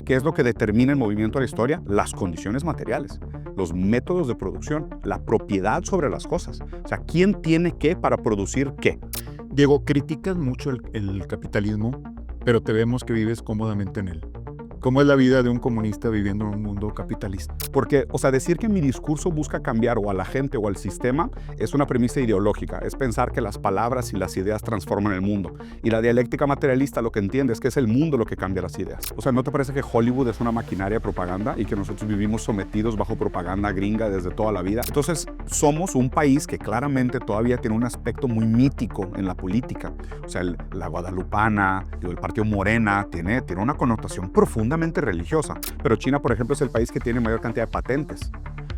¿Qué es lo que determina el movimiento de la historia? Las condiciones materiales, los métodos de producción, la propiedad sobre las cosas. O sea, ¿quién tiene qué para producir qué? Diego, criticas mucho el capitalismo, pero te vemos que vives cómodamente en él. ¿Cómo es la vida de un comunista viviendo en un mundo capitalista? Porque, o sea, decir que mi discurso busca cambiar o a la gente o al sistema es una premisa ideológica. Es pensar que las palabras y las ideas transforman el mundo. Y la dialéctica materialista lo que entiende es que es el mundo lo que cambia las ideas. O sea, ¿no te parece que Hollywood es una maquinaria de propaganda y que nosotros vivimos sometidos bajo propaganda gringa desde toda la vida? Entonces, somos un país que claramente todavía tiene un aspecto muy mítico en la política. O sea, la guadalupana, el partido Morena, tiene una connotación profundamente religiosa. Pero China, por ejemplo, es el país que tiene mayor cantidad de patentes.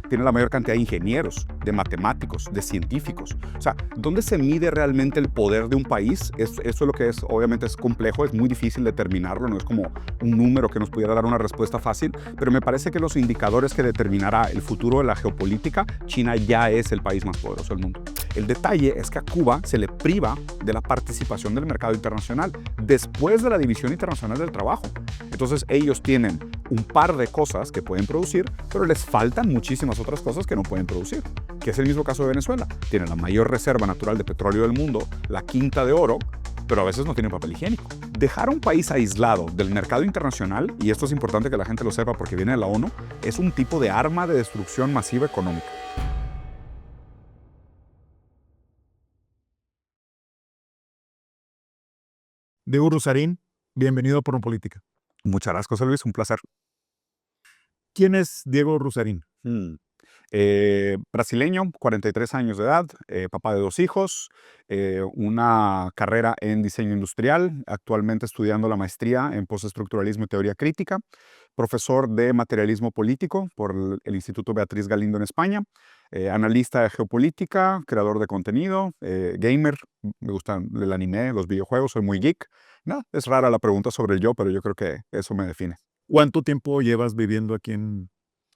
Tiene la mayor cantidad de ingenieros, de matemáticos, de científicos. O sea, ¿dónde se mide realmente el poder de un país? Eso es lo que es, obviamente es complejo, es muy difícil determinarlo, no es como un número que nos pudiera dar una respuesta fácil, pero me parece que los indicadores que determinará el futuro de la geopolítica, China ya es el país más poderoso del mundo. El detalle es que a Cuba se le priva de la participación del mercado internacional después de la División Internacional del Trabajo. Entonces ellos tienen un par de cosas que pueden producir, pero les faltan muchísimas otras cosas que no pueden producir, que es el mismo caso de Venezuela. Tienen la mayor reserva natural de petróleo del mundo, la quinta de oro, pero a veces no tienen papel higiénico. Dejar a un país aislado del mercado internacional, y esto es importante que la gente lo sepa porque viene de la ONU, es un tipo de arma de destrucción masiva económica. Diego Rusarín, bienvenido a Política. Muchas gracias, José Luis, un placer. ¿Quién es Diego Rusarín? Brasileño, 43 años de edad, papá de 2 hijos, una carrera en diseño industrial, actualmente estudiando la maestría en postestructuralismo y teoría crítica, profesor de materialismo político por el Instituto Beatriz Galindo en España, analista de geopolítica, creador de contenido, gamer, me gusta el anime, los videojuegos, soy muy geek. No, es rara la pregunta sobre el yo, pero yo creo que eso me define. ¿Cuánto tiempo llevas viviendo aquí en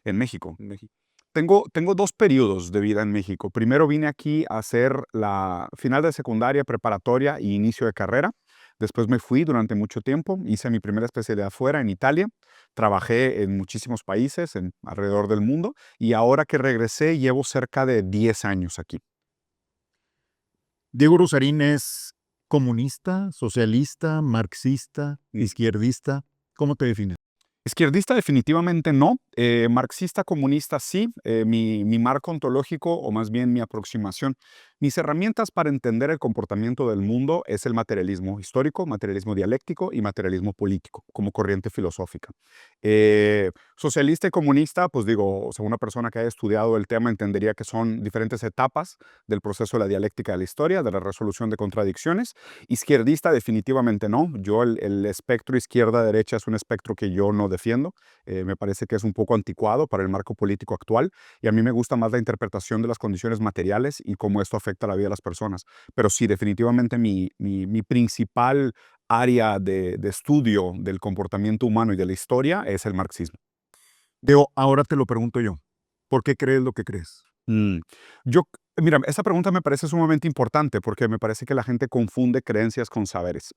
México. México? Tengo 2 periodos de vida en México. Primero vine aquí a hacer la final de secundaria, preparatoria y inicio de carrera. Después me fui durante mucho tiempo, hice mi primera especialidad fuera en Italia, trabajé en muchísimos países alrededor del mundo y ahora que regresé llevo cerca de 10 años aquí. Diego Rusarín es comunista, socialista, marxista, izquierdista. ¿Cómo te defines? Izquierdista definitivamente no, marxista comunista sí, mi marco ontológico o más bien mi aproximación. Mis herramientas para entender el comportamiento del mundo es el materialismo histórico, materialismo dialéctico y materialismo político como corriente filosófica. Socialista y comunista, pues digo, o sea, una persona que haya estudiado el tema entendería que son diferentes etapas del proceso de la dialéctica de la historia, de la resolución de contradicciones. Izquierdista definitivamente no, yo el espectro izquierda-derecha es un espectro que yo no defiendo, me parece que es un poco anticuado para el marco político actual y a mí me gusta más la interpretación de las condiciones materiales y cómo esto afecta la vida de las personas. Pero sí, definitivamente mi principal área de estudio del comportamiento humano y de la historia es el marxismo. Diego, ahora te lo pregunto yo. ¿Por qué crees lo que crees? Mm, Yo, mira, esa pregunta me parece sumamente importante porque me parece que la gente confunde creencias con saberes.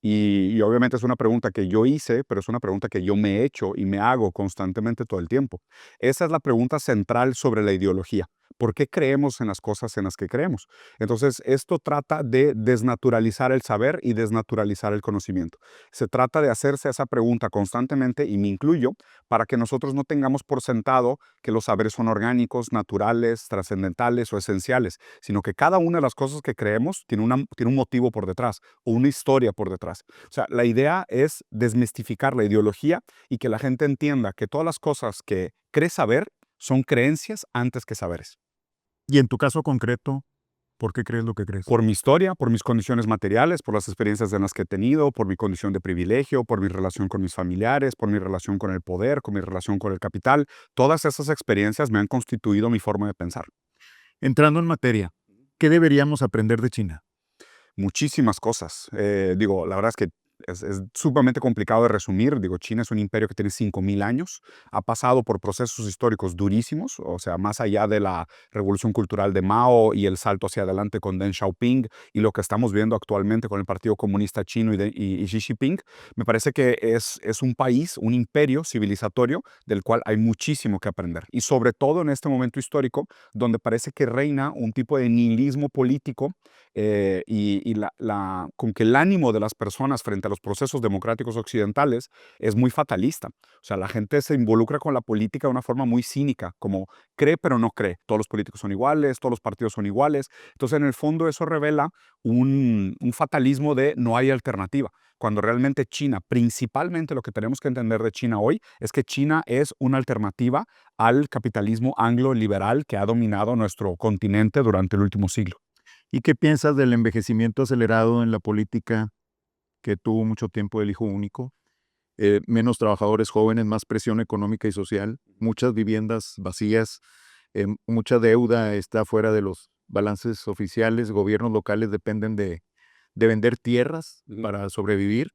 Y obviamente es una pregunta que yo hice, pero es una pregunta que yo me he hecho y me hago constantemente todo el tiempo. Esa es la pregunta central sobre la ideología. ¿Por qué creemos en las cosas en las que creemos? Entonces, esto trata de desnaturalizar el saber y desnaturalizar el conocimiento. Se trata de hacerse esa pregunta constantemente, y me incluyo, para que nosotros no tengamos por sentado que los saberes son orgánicos, naturales, trascendentales o esenciales, sino que cada una de las cosas que creemos tiene un motivo por detrás o una historia por detrás. O sea, la idea es desmistificar la ideología y que la gente entienda que todas las cosas que cree saber son creencias antes que saberes. Y en tu caso concreto, ¿por qué crees lo que crees? Por mi historia, por mis condiciones materiales, por las experiencias en las que he tenido, por mi condición de privilegio, por mi relación con mis familiares, por mi relación con el poder, con mi relación con el capital. Todas esas experiencias me han constituido mi forma de pensar. Entrando en materia, ¿qué deberíamos aprender de China? Muchísimas cosas. Digo, la verdad es que Es sumamente complicado de resumir. Digo, China es un imperio que tiene 5.000 años, ha pasado por procesos históricos durísimos, o sea, más allá de la revolución cultural de Mao y el salto hacia adelante con Deng Xiaoping y lo que estamos viendo actualmente con el Partido Comunista Chino y Xi Jinping, me parece que es un país, un imperio civilizatorio del cual hay muchísimo que aprender. Y sobre todo en este momento histórico, donde parece que reina un tipo de nihilismo político con que el ánimo de las personas frente a los procesos democráticos occidentales es muy fatalista. O sea, la gente se involucra con la política de una forma muy cínica, como cree pero no cree. Todos los políticos son iguales, todos los partidos son iguales. Entonces, en el fondo, eso revela un fatalismo de no hay alternativa. Cuando realmente China, principalmente lo que tenemos que entender de China hoy, es que China es una alternativa al capitalismo anglo-liberal que ha dominado nuestro continente durante el último siglo. ¿Y qué piensas del envejecimiento acelerado en la política que tuvo mucho tiempo el hijo único? Menos trabajadores jóvenes, más presión económica y social, muchas viviendas vacías, mucha deuda está fuera de los balances oficiales, gobiernos locales dependen de vender tierras para sobrevivir.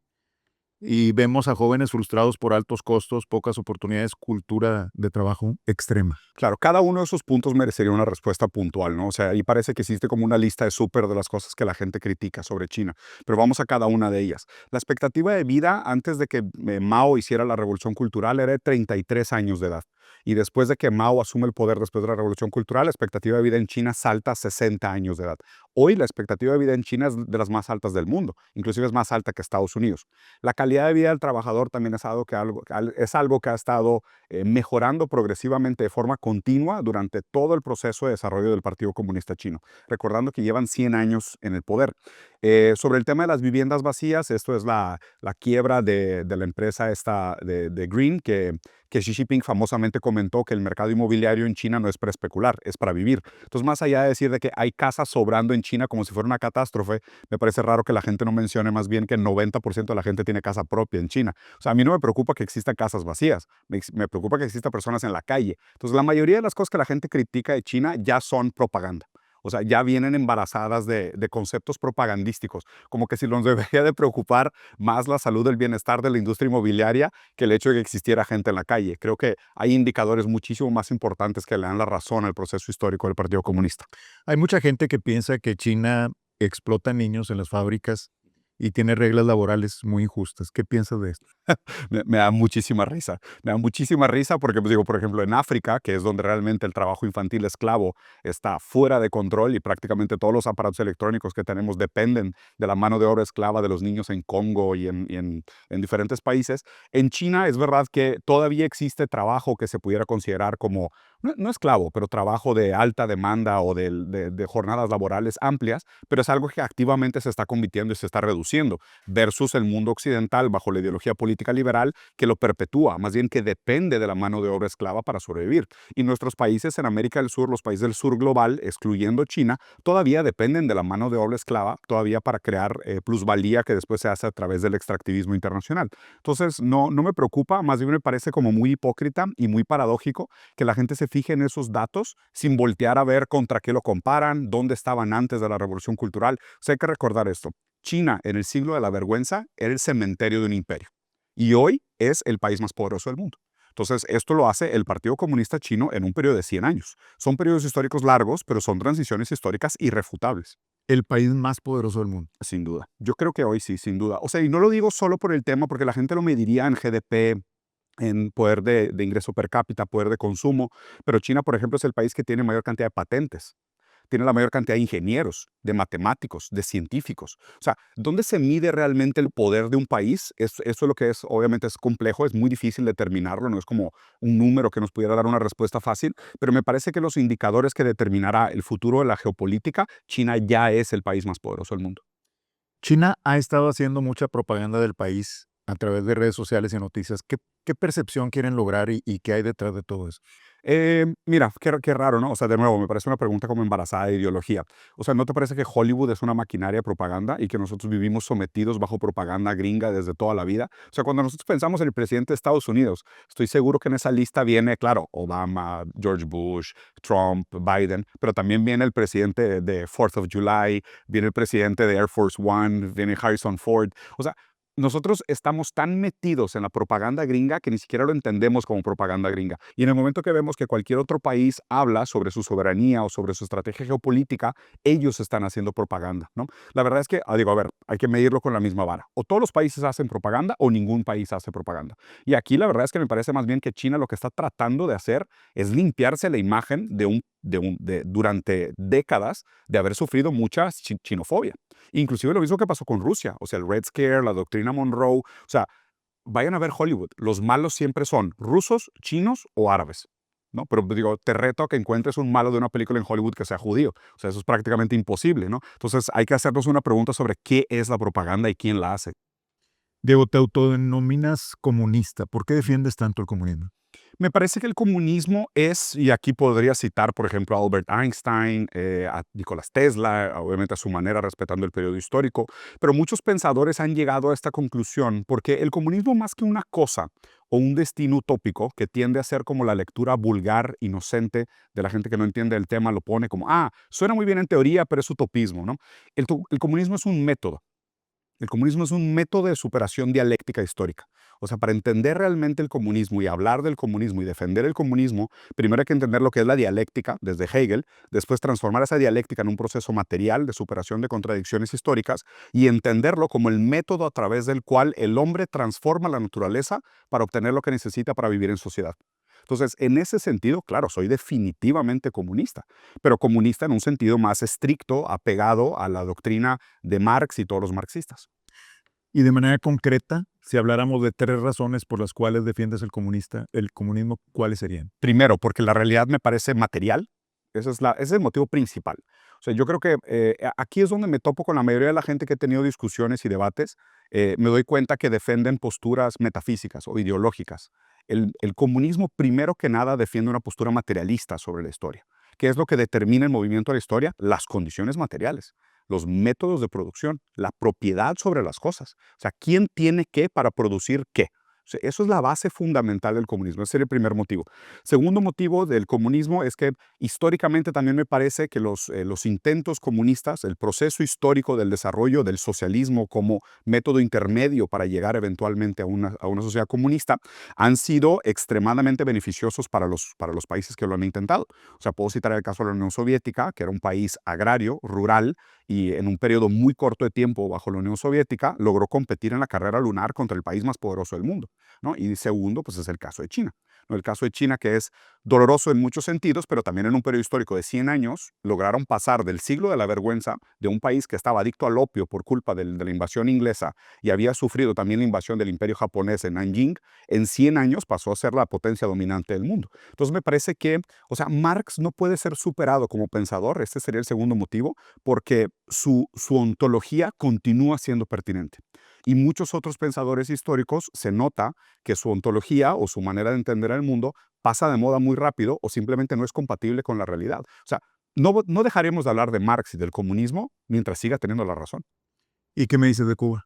Y vemos a jóvenes frustrados por altos costos, pocas oportunidades, cultura de trabajo extrema. Claro, cada uno de esos puntos merecería una respuesta puntual, ¿no? O sea, ahí parece que existe como una lista de súper de las cosas que la gente critica sobre China, pero vamos a cada una de ellas. La expectativa de vida antes de que Mao hiciera la revolución cultural era de 33 años de edad. Y después de que Mao asume el poder después de la revolución cultural, la expectativa de vida en China salta a 60 años de edad. Hoy la expectativa de vida en China es de las más altas del mundo, inclusive es más alta que Estados Unidos. La calidad de vida del trabajador también es algo que ha estado mejorando progresivamente de forma continua durante todo el proceso de desarrollo del Partido Comunista Chino, recordando que llevan 100 años en el poder. Sobre el tema de las viviendas vacías, esto es la quiebra de la empresa esta de Green, que Xi Jinping famosamente comentó que el mercado inmobiliario en China no es para especular, es para vivir. Entonces, más allá de decir de que hay casas sobrando en China como si fuera una catástrofe, me parece raro que la gente no mencione más bien que el 90% de la gente tiene casa propia en China. O sea, a mí no me preocupa que existan casas vacías, me preocupa que existan personas en la calle. Entonces, la mayoría de las cosas que la gente critica de China ya son propaganda. O sea, ya vienen embarazadas de conceptos propagandísticos, como que si nos debería de preocupar más la salud del bienestar de la industria inmobiliaria que el hecho de que existiera gente en la calle. Creo que hay indicadores muchísimo más importantes que le dan la razón al proceso histórico del Partido Comunista. Hay mucha gente que piensa que China explota niños en las fábricas y tiene reglas laborales muy injustas. ¿Qué piensas de esto? Me da muchísima risa. Me da muchísima risa porque, pues digo, por ejemplo, en África, que es donde realmente el trabajo infantil esclavo está fuera de control y prácticamente todos los aparatos electrónicos que tenemos dependen de la mano de obra esclava de los niños en Congo y en diferentes países. En China es verdad que todavía existe trabajo que se pudiera considerar como, no esclavo, pero trabajo de alta demanda o de jornadas laborales amplias, pero es algo que activamente se está convirtiendo y se está reduciendo versus el mundo occidental bajo la ideología política liberal que lo perpetúa, más bien que depende de la mano de obra esclava para sobrevivir. Y nuestros países en América del Sur, los países del sur global, excluyendo China, todavía dependen de la mano de obra esclava, todavía para crear plusvalía que después se hace a través del extractivismo internacional. Entonces, no me preocupa, más bien me parece como muy hipócrita y muy paradójico que la gente se fije en esos datos sin voltear a ver contra qué lo comparan, dónde estaban antes de la revolución cultural. O sea, hay que recordar esto. China, en el siglo de la vergüenza, era el cementerio de un imperio. Y hoy es el país más poderoso del mundo. Entonces, esto lo hace el Partido Comunista Chino en un periodo de 100 años. Son periodos históricos largos, pero son transiciones históricas irrefutables. El país más poderoso del mundo. Sin duda. Yo creo que hoy sí, sin duda. O sea, y no lo digo solo por el tema, porque la gente lo mediría en GDP, en poder de ingreso per cápita, poder de consumo, pero China, por ejemplo, es el país que tiene mayor cantidad de patentes, tiene la mayor cantidad de ingenieros, de matemáticos, de científicos. O sea, ¿dónde se mide realmente el poder de un país? Eso es lo que es, obviamente es complejo, es muy difícil determinarlo, no es como un número que nos pudiera dar una respuesta fácil, pero me parece que los indicadores que determinará el futuro de la geopolítica, China ya es el país más poderoso del mundo. China ha estado haciendo mucha propaganda del país a través de redes sociales y noticias. ¿Qué percepción quieren lograr y qué hay detrás de todo eso? Mira, qué raro, ¿no? O sea, de nuevo, me parece una pregunta como embarazada de ideología. O sea, ¿no te parece que Hollywood es una maquinaria de propaganda y que nosotros vivimos sometidos bajo propaganda gringa desde toda la vida? O sea, cuando nosotros pensamos en el presidente de Estados Unidos, estoy seguro que en esa lista viene, claro, Obama, George Bush, Trump, Biden, pero también viene el presidente de 4th of July, viene el presidente de Air Force One, viene Harrison Ford. O sea, nosotros estamos tan metidos en la propaganda gringa que ni siquiera lo entendemos como propaganda gringa. Y en el momento que vemos que cualquier otro país habla sobre su soberanía o sobre su estrategia geopolítica, ellos están haciendo propaganda, ¿no? La verdad es que, digo, a ver, hay que medirlo con la misma vara. O todos los países hacen propaganda o ningún país hace propaganda. Y aquí la verdad es que me parece más bien que China lo que está tratando de hacer es limpiarse la imagen durante décadas de haber sufrido mucha chinofobia. Inclusive lo mismo que pasó con Rusia, o sea, el Red Scare, la doctrina Monroe, o sea, vayan a ver Hollywood, los malos siempre son rusos, chinos o árabes, ¿no? Pero digo, te reto a que encuentres un malo de una película en Hollywood que sea judío, o sea, eso es prácticamente imposible, ¿no? Entonces hay que hacernos una pregunta sobre qué es la propaganda y quién la hace. Diego, te autodenominas comunista. ¿Por qué defiendes tanto el comunismo? Me parece que el comunismo es, y aquí podría citar, por ejemplo, a Albert Einstein, a Nicolás Tesla, obviamente a su manera, respetando el periodo histórico, pero muchos pensadores han llegado a esta conclusión porque el comunismo, más que una cosa o un destino utópico que tiende a ser como la lectura vulgar, inocente de la gente que no entiende el tema, lo pone como, suena muy bien en teoría, pero es utopismo, ¿no? El comunismo es un método. El comunismo es un método de superación dialéctica histórica. O sea, para entender realmente el comunismo y hablar del comunismo y defender el comunismo, primero hay que entender lo que es la dialéctica desde Hegel, después transformar esa dialéctica en un proceso material de superación de contradicciones históricas y entenderlo como el método a través del cual el hombre transforma la naturaleza para obtener lo que necesita para vivir en sociedad. Entonces, en ese sentido, claro, soy definitivamente comunista, pero comunista en un sentido más estricto, apegado a la doctrina de Marx y todos los marxistas. Y de manera concreta, si habláramos de 3 razones por las cuales defiendes el comunismo, ¿cuáles serían? Primero, porque la realidad me parece material. Ese es el motivo principal. O sea, yo creo que aquí es donde me topo con la mayoría de la gente que he tenido discusiones y debates. Me doy cuenta que defienden posturas metafísicas o ideológicas. El comunismo, primero que nada, defiende una postura materialista sobre la historia. ¿Qué es lo que determina el movimiento de la historia? Las condiciones materiales, los métodos de producción, la propiedad sobre las cosas. O sea, ¿quién tiene qué para producir qué? O sea, eso es la base fundamental del comunismo. Ese es el primer motivo. Segundo motivo del comunismo es que históricamente también me parece que los intentos comunistas, el proceso histórico del desarrollo del socialismo como método intermedio para llegar eventualmente a una sociedad comunista, han sido extremadamente beneficiosos para los países que lo han intentado. O sea, puedo citar el caso de la Unión Soviética, que era un país agrario, rural, y en un periodo muy corto de tiempo bajo la Unión Soviética logró competir en la carrera lunar contra el país más poderoso del mundo, ¿no? Y segundo, pues es el caso de China, ¿no? El caso de China, que es doloroso en muchos sentidos, pero también en un periodo histórico de 100 años, lograron pasar del siglo de la vergüenza de un país que estaba adicto al opio por culpa de la invasión inglesa y había sufrido también la invasión del imperio japonés en Nanjing. En 100 años pasó a ser la potencia dominante del mundo. Entonces me parece que, o sea, Marx no puede ser superado como pensador, este sería el segundo motivo, porque su ontología continúa siendo pertinente. Y muchos otros pensadores históricos se nota que su ontología o su manera de entender el mundo pasa de moda muy rápido o simplemente no es compatible con la realidad. O sea, no dejaremos de hablar de Marx y del comunismo mientras siga teniendo la razón. ¿Y qué me dices de Cuba?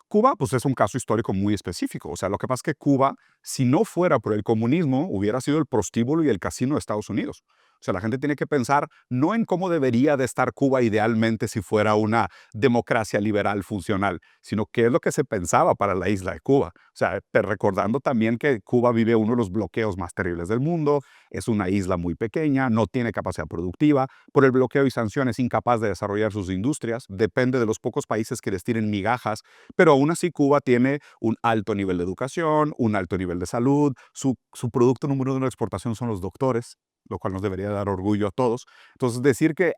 Cuba, pues es un caso histórico muy específico. O sea, lo que pasa es que Cuba, si no fuera por el comunismo, hubiera sido el prostíbulo y el casino de Estados Unidos. O sea, la gente tiene que pensar no en cómo debería de estar Cuba idealmente si fuera una democracia liberal funcional, sino qué es lo que se pensaba para la isla de Cuba. O sea, recordando también que Cuba vive uno de los bloqueos más terribles del mundo, es una isla muy pequeña, no tiene capacidad productiva, por el bloqueo y sanciones incapaz de desarrollar sus industrias, depende de los pocos países que les tiren migajas, pero aún así Cuba tiene un alto nivel de educación, un alto nivel de salud, su producto número uno de exportación son los doctores, lo cual nos debería dar orgullo a todos. Entonces, decir que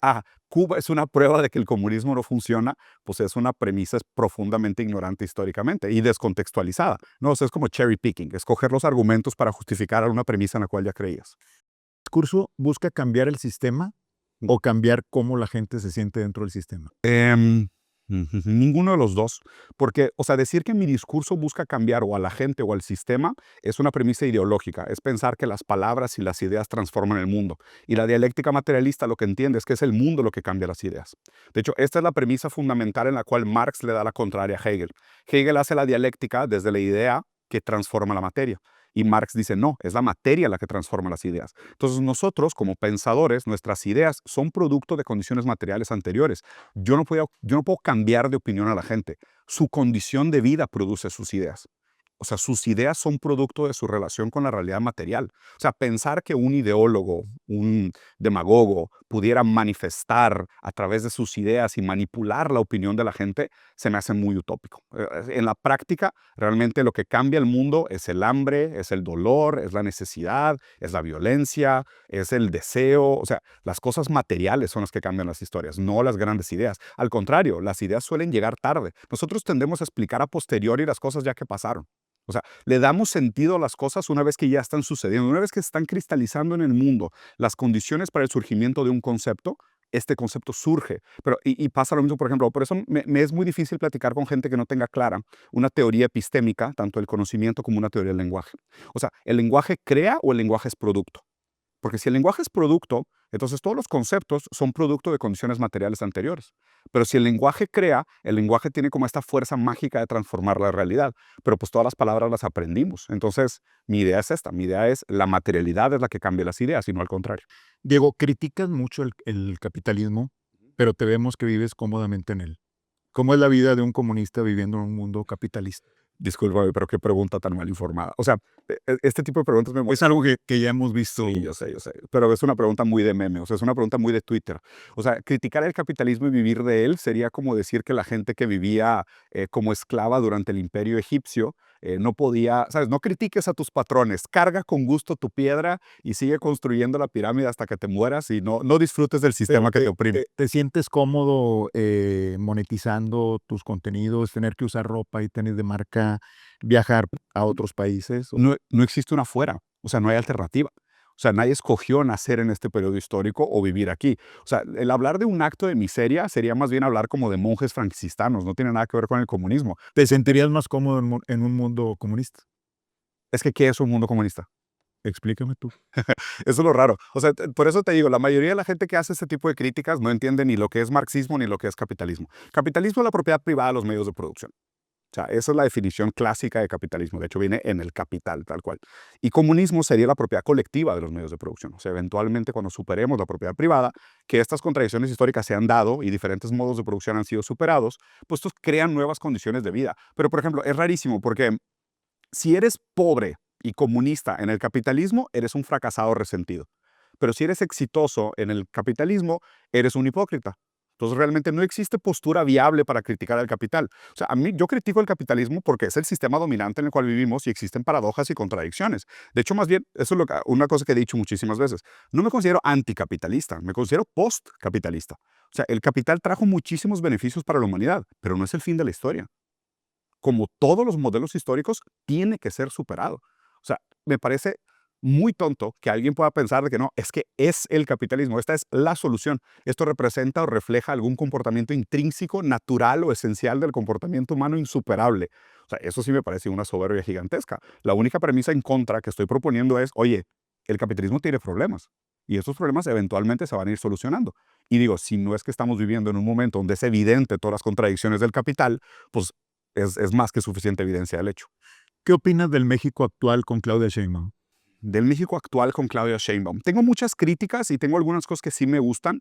Cuba es una prueba de que el comunismo no funciona, pues es una premisa profundamente ignorante históricamente y descontextualizada, ¿no? O sea, es como cherry picking, escoger los argumentos para justificar una premisa en la cual ya creías. ¿El discurso busca cambiar el sistema o cambiar cómo la gente se siente dentro del sistema? Ninguno de los dos, porque, o sea, decir que mi discurso busca cambiar o a la gente o al sistema es una premisa ideológica, es pensar que las palabras y las ideas transforman el mundo. Y la dialéctica materialista lo que entiende es que es el mundo lo que cambia las ideas. De hecho, esta es la premisa fundamental en la cual Marx le da la contraria a Hegel. Hegel hace la dialéctica desde la idea que transforma la materia. Y Marx dice, no, es la materia la que transforma las ideas. Entonces nosotros, como pensadores, nuestras ideas son producto de condiciones materiales anteriores. Yo no puedo cambiar de opinión a la gente. su condición de vida produce sus ideas. O sea, sus ideas son producto de su relación con la realidad material. O sea, pensar que un ideólogo, un demagogo, pudiera manifestar a través de sus ideas y manipular la opinión de la gente, se me hace muy utópico. En la práctica, realmente lo que cambia el mundo es el hambre, es el dolor, es la necesidad, es la violencia, es el deseo. O sea, las cosas materiales son las que cambian las historias, no las grandes ideas. Al contrario, las ideas suelen llegar tarde. Nosotros tendemos a explicar a posteriori las cosas ya que pasaron. O sea, le damos sentido a las cosas una vez que ya están sucediendo, una vez que se están cristalizando en el mundo las condiciones para el surgimiento de un concepto. Este concepto surge. Pero, y pasa lo mismo, por ejemplo, por eso me es muy difícil platicar con gente que no tenga clara una teoría epistémica, tanto del conocimiento como una teoría del lenguaje. O sea, ¿el lenguaje crea o el lenguaje es producto? Porque si el lenguaje es producto, entonces todos los conceptos son producto de condiciones materiales anteriores. Pero si el lenguaje crea, el lenguaje tiene como esta fuerza mágica de transformar la realidad. Pero pues todas las palabras las aprendimos. Entonces, mi idea es esta. Mi idea es la materialidad es la que cambia las ideas y no al contrario. Diego, criticas mucho el capitalismo, pero te vemos que vives cómodamente en él. ¿Cómo es la vida de un comunista viviendo en un mundo capitalista? Discúlpame, pero qué pregunta tan mal informada. O sea, este tipo de preguntas me Es algo que ya hemos visto. Sí, yo sé, yo sé. Pero es una pregunta muy de meme, o sea, es una pregunta muy de Twitter. O sea, criticar el capitalismo y vivir de él sería como decir que la gente que vivía como esclava durante el imperio egipcio no podía, ¿sabes? No critiques a tus patrones, carga con gusto tu piedra y sigue construyendo la pirámide hasta que te mueras y no disfrutes del sistema que te oprime. ¿Te sientes cómodo monetizando tus contenidos, tener que usar ropa y tenis de marca, viajar a otros países? No existe una fuera, o sea, no hay alternativa. O sea, nadie escogió nacer en este periodo histórico o vivir aquí. O sea, el hablar de un acto de miseria sería más bien hablar como de monjes franciscanos, no tiene nada que ver con el comunismo. ¿Te sentirías más cómodo en un mundo comunista? Es que, ¿qué es un mundo comunista? Explícame tú. Eso es lo raro. O sea, por eso te digo, la mayoría de la gente que hace este tipo de críticas no entiende ni lo que es marxismo ni lo que es capitalismo. Capitalismo es la propiedad privada de los medios de producción. O sea, esa es la definición clásica de capitalismo. De hecho, viene en el capital, tal cual. Y comunismo sería la propiedad colectiva de los medios de producción. O sea, eventualmente, cuando superemos la propiedad privada, que estas contradicciones históricas se han dado y diferentes modos de producción han sido superados, pues estos crean nuevas condiciones de vida. Pero, por ejemplo, es rarísimo porque si eres pobre y comunista en el capitalismo, eres un fracasado resentido. Pero si eres exitoso en el capitalismo, eres un hipócrita. Entonces realmente no existe postura viable para criticar al capital. O sea, yo critico el capitalismo porque es el sistema dominante en el cual vivimos y existen paradojas y contradicciones. De hecho, más bien, eso es una cosa que he dicho muchísimas veces. No me considero anticapitalista, me considero postcapitalista. O sea, el capital trajo muchísimos beneficios para la humanidad, pero no es el fin de la historia. Como todos los modelos históricos, tiene que ser superado. O sea, me parece muy tonto que alguien pueda pensar de que no, es que es el capitalismo, esta es la solución. Esto representa o refleja algún comportamiento intrínseco, natural o esencial del comportamiento humano insuperable. O sea, eso sí me parece una soberbia gigantesca. La única premisa en contra que estoy proponiendo es, oye, el capitalismo tiene problemas y esos problemas eventualmente se van a ir solucionando. Y digo, si no es que estamos viviendo en un momento donde es evidente todas las contradicciones del capital, pues es más que suficiente evidencia del hecho. ¿Qué opinas del México actual con Claudia Sheinbaum? Del México actual con Claudia Sheinbaum. Tengo muchas críticas y tengo algunas cosas que sí me gustan.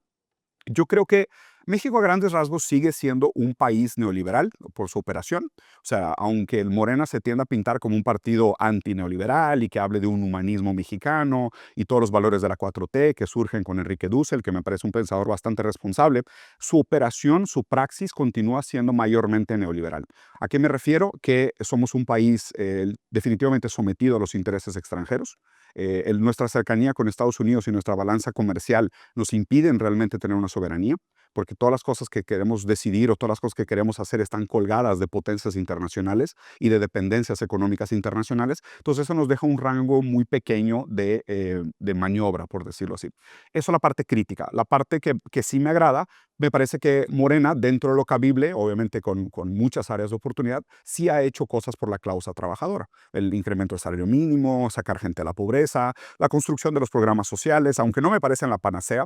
Yo creo que México a grandes rasgos sigue siendo un país neoliberal por su operación. O sea, aunque el Morena se tienda a pintar como un partido antineoliberal y que hable de un humanismo mexicano y todos los valores de la 4T que surgen con Enrique Dussel, que me parece un pensador bastante responsable, su operación, su praxis continúa siendo mayormente neoliberal. ¿A qué me refiero? Que somos un país definitivamente sometido a los intereses extranjeros. Nuestra cercanía con Estados Unidos y nuestra balanza comercial nos impiden realmente tener una soberanía, porque todas las cosas que queremos decidir o todas las cosas que queremos hacer están colgadas de potencias internacionales y de dependencias económicas internacionales. Entonces eso nos deja un rango muy pequeño de maniobra, por decirlo así. Eso es la parte crítica. La parte que sí me agrada, me parece que Morena, dentro de lo cabible, obviamente con muchas áreas de oportunidad, sí ha hecho cosas por la causa trabajadora. El incremento del salario mínimo, sacar gente de la pobreza, la construcción de los programas sociales, aunque no me parecen la panacea.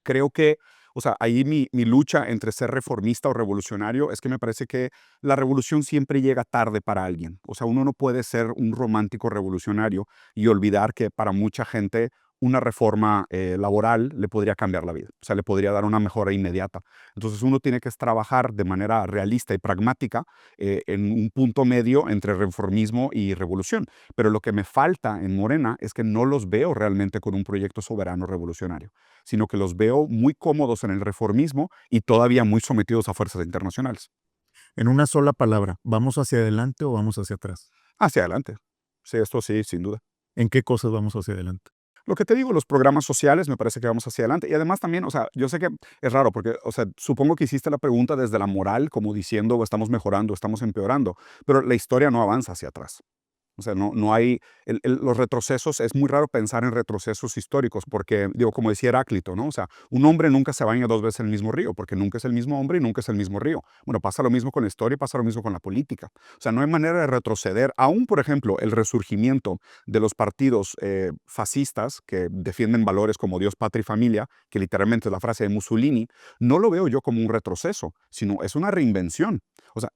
Creo que, o sea, ahí mi lucha entre ser reformista o revolucionario es que me parece que la revolución siempre llega tarde para alguien. O sea, uno no puede ser un romántico revolucionario y olvidar que para mucha gente una reforma laboral le podría cambiar la vida, o sea, le podría dar una mejora inmediata. Entonces uno tiene que trabajar de manera realista y pragmática en un punto medio entre reformismo y revolución. Pero lo que me falta en Morena es que no los veo realmente con un proyecto soberano revolucionario, sino que los veo muy cómodos en el reformismo y todavía muy sometidos a fuerzas internacionales. En una sola palabra, ¿vamos hacia adelante o vamos hacia atrás? Hacia adelante. Sí, esto sí, sin duda. ¿En qué cosas vamos hacia adelante? Lo que te digo, los programas sociales, me parece que vamos hacia adelante. Y además también, o sea, yo sé que es raro porque, o sea, supongo que hiciste la pregunta desde la moral, como diciendo, estamos mejorando, estamos empeorando, pero la historia no avanza hacia atrás. O sea, no hay, los retrocesos, es muy raro pensar en retrocesos históricos porque, digo, como decía Heráclito, ¿no? O sea, un hombre nunca se baña dos veces en el mismo río porque nunca es el mismo hombre y nunca es el mismo río. Bueno, pasa lo mismo con la historia y pasa lo mismo con la política. O sea, no hay manera de retroceder. Aún, por ejemplo, el resurgimiento de los partidos fascistas que defienden valores como Dios, patria y familia, que literalmente es la frase de Mussolini, no lo veo yo como un retroceso, sino es una reinvención. O sea,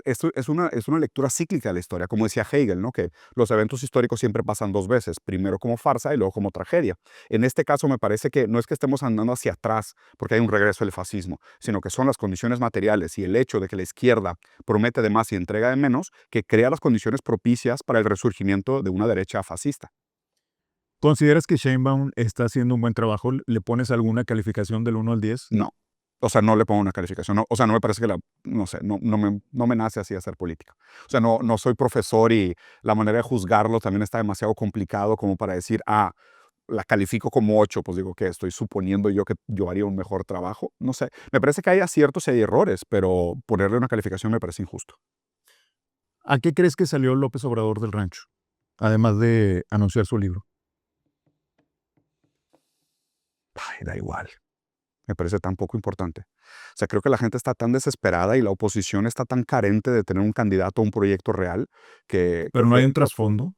esto es una lectura cíclica de la historia, como decía Hegel, ¿no? Que los eventos históricos siempre pasan dos veces, primero como farsa y luego como tragedia. En este caso me parece que no es que estemos andando hacia atrás porque hay un regreso del fascismo, sino que son las condiciones materiales y el hecho de que la izquierda promete de más y entrega de menos que crea las condiciones propicias para el resurgimiento de una derecha fascista. ¿Consideras que Sheinbaum está haciendo un buen trabajo? ¿Le pones alguna calificación del 1 al 10? No. O sea, no le pongo una calificación. No, o sea, no me parece que no sé, no me nace así hacer política. O sea, no soy profesor y la manera de juzgarlo también está demasiado complicado como para decir, la califico como 8, pues digo que estoy suponiendo yo que yo haría un mejor trabajo. No sé, me parece que hay aciertos y hay errores, pero ponerle una calificación me parece injusto. ¿A qué crees que salió López Obrador del rancho? Además de anunciar su libro. Ay, da igual. Me parece tan poco importante. O sea, creo que la gente está tan desesperada y la oposición está tan carente de tener un candidato a un proyecto real que Pero creo no hay que un trasfondo.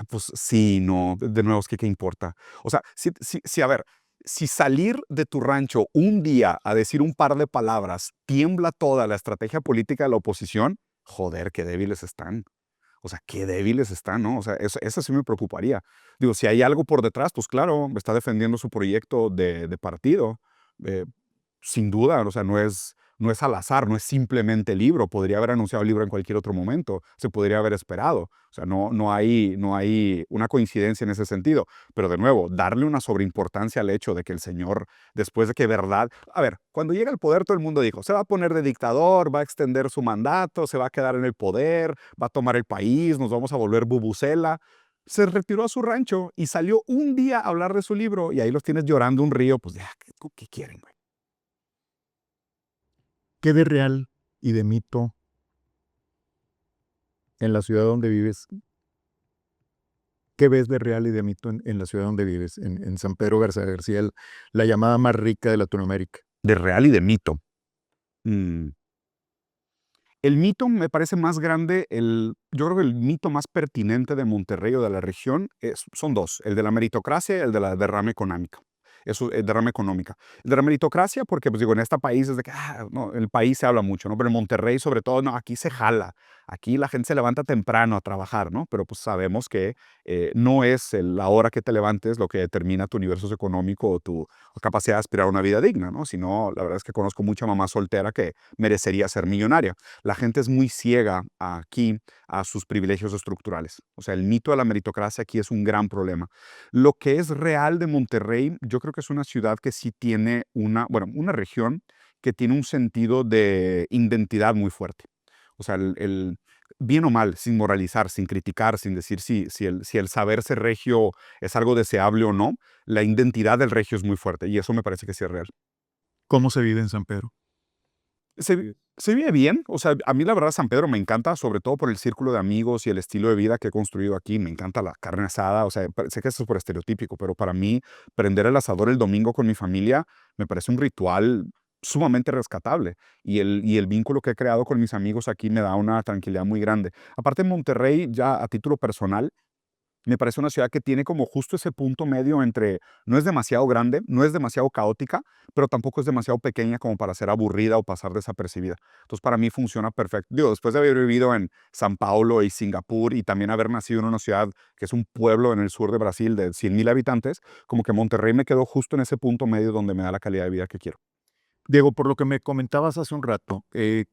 pues sí, no, de nuevo, es que qué importa. O sea, a ver, si salir de tu rancho un día a decir un par de palabras tiembla toda la estrategia política de la oposición, joder, qué débiles están. O sea, qué débiles están, ¿no? O sea, eso sí me preocuparía. Digo, si hay algo por detrás, pues claro, está defendiendo su proyecto de partido. eh, Sin duda, o sea, no es al azar, no es simplemente el libro. Podría haber anunciado el libro en cualquier otro momento, se podría haber esperado. O sea, no hay una coincidencia en ese sentido. Pero de nuevo, darle una sobreimportancia al hecho de que el señor, después de que verdad, a ver, cuando llega al poder todo el mundo dijo, se va a poner de dictador, va a extender su mandato, se va a quedar en el poder, va a tomar el país, nos vamos a volver bubucela. Se retiró a su rancho y salió un día a hablar de su libro y ahí los tienes llorando un río, pues ya, ¿qué quieren, güey? ¿Qué de real y de mito en la ciudad donde vives? ¿Qué ves de real y de mito en la ciudad donde vives? En San Pedro Garza García, la llamada más rica de Latinoamérica. De real y de mito. Mm. El mito me parece más grande, yo creo que el mito más pertinente de Monterrey o de la región son dos, el de la meritocracia y el de la derrama económica. Eso, derrama económica. El de la meritocracia, porque pues digo, en este país es de que, no, el país se habla mucho, ¿no? Pero en Monterrey, sobre todo, no, aquí se jala. Aquí la gente se levanta temprano a trabajar, ¿no? Pero pues sabemos que no es la hora que te levantes lo que determina tu universo económico o tu capacidad de aspirar a una vida digna, ¿no? Sino, la verdad es que conozco mucha mamá soltera que merecería ser millonaria. La gente es muy ciega aquí a sus privilegios estructurales. O sea, el mito de la meritocracia aquí es un gran problema. Lo que es real de Monterrey, yo creo que es una ciudad que sí tiene una región que tiene un sentido de identidad muy fuerte. O sea, bien o mal, sin moralizar, sin criticar, sin decir si el saberse regio es algo deseable o no, la identidad del regio es muy fuerte y eso me parece que sí es real. ¿Cómo se vive en San Pedro? Se vive bien, o sea, a mí la verdad San Pedro me encanta, sobre todo por el círculo de amigos y el estilo de vida que he construido aquí. Me encanta la carne asada, o sea, sé que eso es por estereotípico, pero para mí prender el asador el domingo con mi familia me parece un ritual sumamente rescatable y el vínculo que he creado con mis amigos aquí me da una tranquilidad muy grande. Aparte en Monterrey, ya a título personal, Me parece una ciudad que tiene como justo ese punto medio entre no es demasiado grande, no es demasiado caótica, pero tampoco es demasiado pequeña como para ser aburrida o pasar desapercibida. Entonces, para mí funciona perfecto. Digo, después de haber vivido en San Paulo y Singapur y también haber nacido en una ciudad que es un pueblo en el sur de Brasil de 100,000 habitantes, como que Monterrey me quedó justo en ese punto medio donde me da la calidad de vida que quiero. Diego, por lo que me comentabas hace un rato,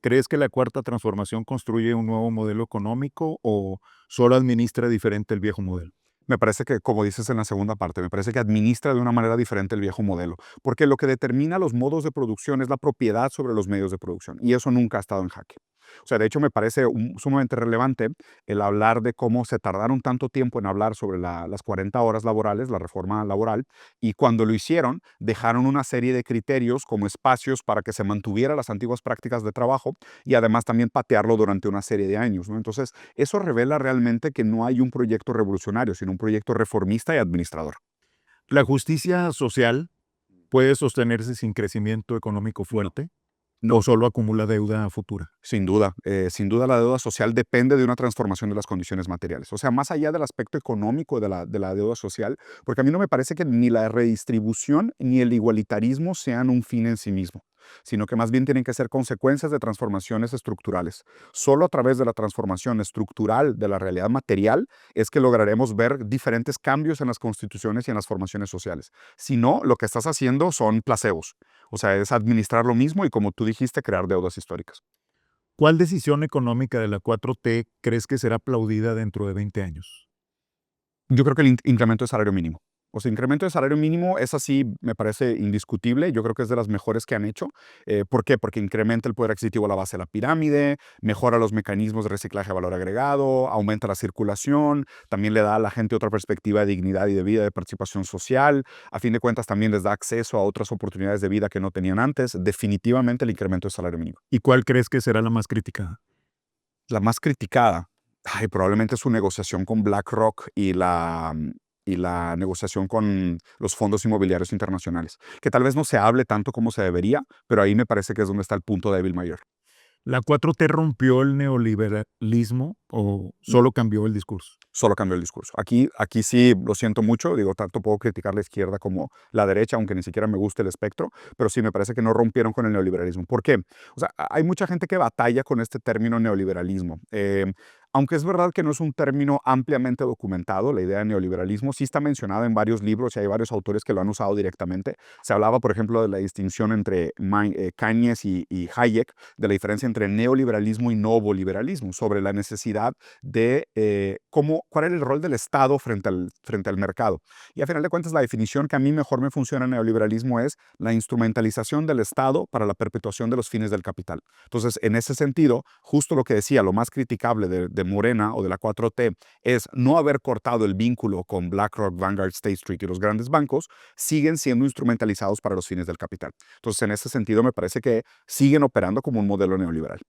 ¿crees que la cuarta transformación construye un nuevo modelo económico o solo administra diferente el viejo modelo? Me parece que, como dices en la segunda parte, me parece que administra de una manera diferente el viejo modelo, porque lo que determina los modos de producción es la propiedad sobre los medios de producción, y eso nunca ha estado en jaque. O sea, de hecho, me parece sumamente relevante el hablar de cómo se tardaron tanto tiempo en hablar sobre las 40 horas laborales, la reforma laboral, y cuando lo hicieron, dejaron una serie de criterios como espacios para que se mantuviera las antiguas prácticas de trabajo y además también patearlo durante una serie de años, ¿no? Entonces, eso revela realmente que no hay un proyecto revolucionario, sino un proyecto reformista y administrador. ¿La justicia social puede sostenerse sin crecimiento económico No, fuerte o no. solo acumula deuda futura? Sin duda la deuda social depende de una transformación de las condiciones materiales. O sea, más allá del aspecto económico de la deuda social, porque a mí no me parece que ni la redistribución ni el igualitarismo sean un fin en sí mismo, sino que más bien tienen que ser consecuencias de transformaciones estructurales. Solo a través de la transformación estructural de la realidad material es que lograremos ver diferentes cambios en las constituciones y en las formaciones sociales. Si no, lo que estás haciendo son placebos. O sea, es administrar lo mismo y, como tú dijiste, crear deudas históricas. ¿Cuál decisión económica de la 4T crees que será aplaudida dentro de 20 años? Yo creo que el incremento de salario mínimo. O sea, incremento de salario mínimo es así, me parece indiscutible. Yo creo que es de las mejores que han hecho. ¿Por qué? Porque incrementa el poder adquisitivo a la base de la pirámide, mejora los mecanismos de reciclaje de valor agregado, aumenta la circulación, también le da a la gente otra perspectiva de dignidad y de vida, de participación social. A fin de cuentas, también les da acceso a otras oportunidades de vida que no tenían antes. Definitivamente el incremento de salario mínimo. ¿Y cuál crees que será la más criticada? La más criticada, ay, probablemente su negociación con BlackRock y la negociación con los fondos inmobiliarios internacionales, que tal vez no se hable tanto como se debería, pero ahí me parece que es donde está el punto débil mayor. ¿La 4T rompió el neoliberalismo o solo cambió el discurso? Solo cambió el discurso. Aquí sí lo siento mucho, digo, tanto puedo criticar la izquierda como la derecha, aunque ni siquiera me guste el espectro, pero sí me parece que no rompieron con el neoliberalismo. ¿Por qué? O sea, hay mucha gente que batalla con este término neoliberalismo. Aunque es verdad que no es un término ampliamente documentado, la idea de neoliberalismo sí está mencionada en varios libros y hay varios autores que lo han usado directamente. Se hablaba, por ejemplo, de la distinción entre Keynes y Hayek, de la diferencia entre neoliberalismo y novoliberalismo, sobre la necesidad de cuál era el rol del Estado frente al mercado. Y a final de cuentas, la definición que a mí mejor me funciona en neoliberalismo es la instrumentalización del Estado para la perpetuación de los fines del capital. Entonces, en ese sentido, justo lo que decía, lo más criticable de Morena o de la 4T es no haber cortado el vínculo con BlackRock, Vanguard, State Street y los grandes bancos, siguen siendo instrumentalizados para los fines del capital. Entonces, en ese sentido, me parece que siguen operando como un modelo neoliberal.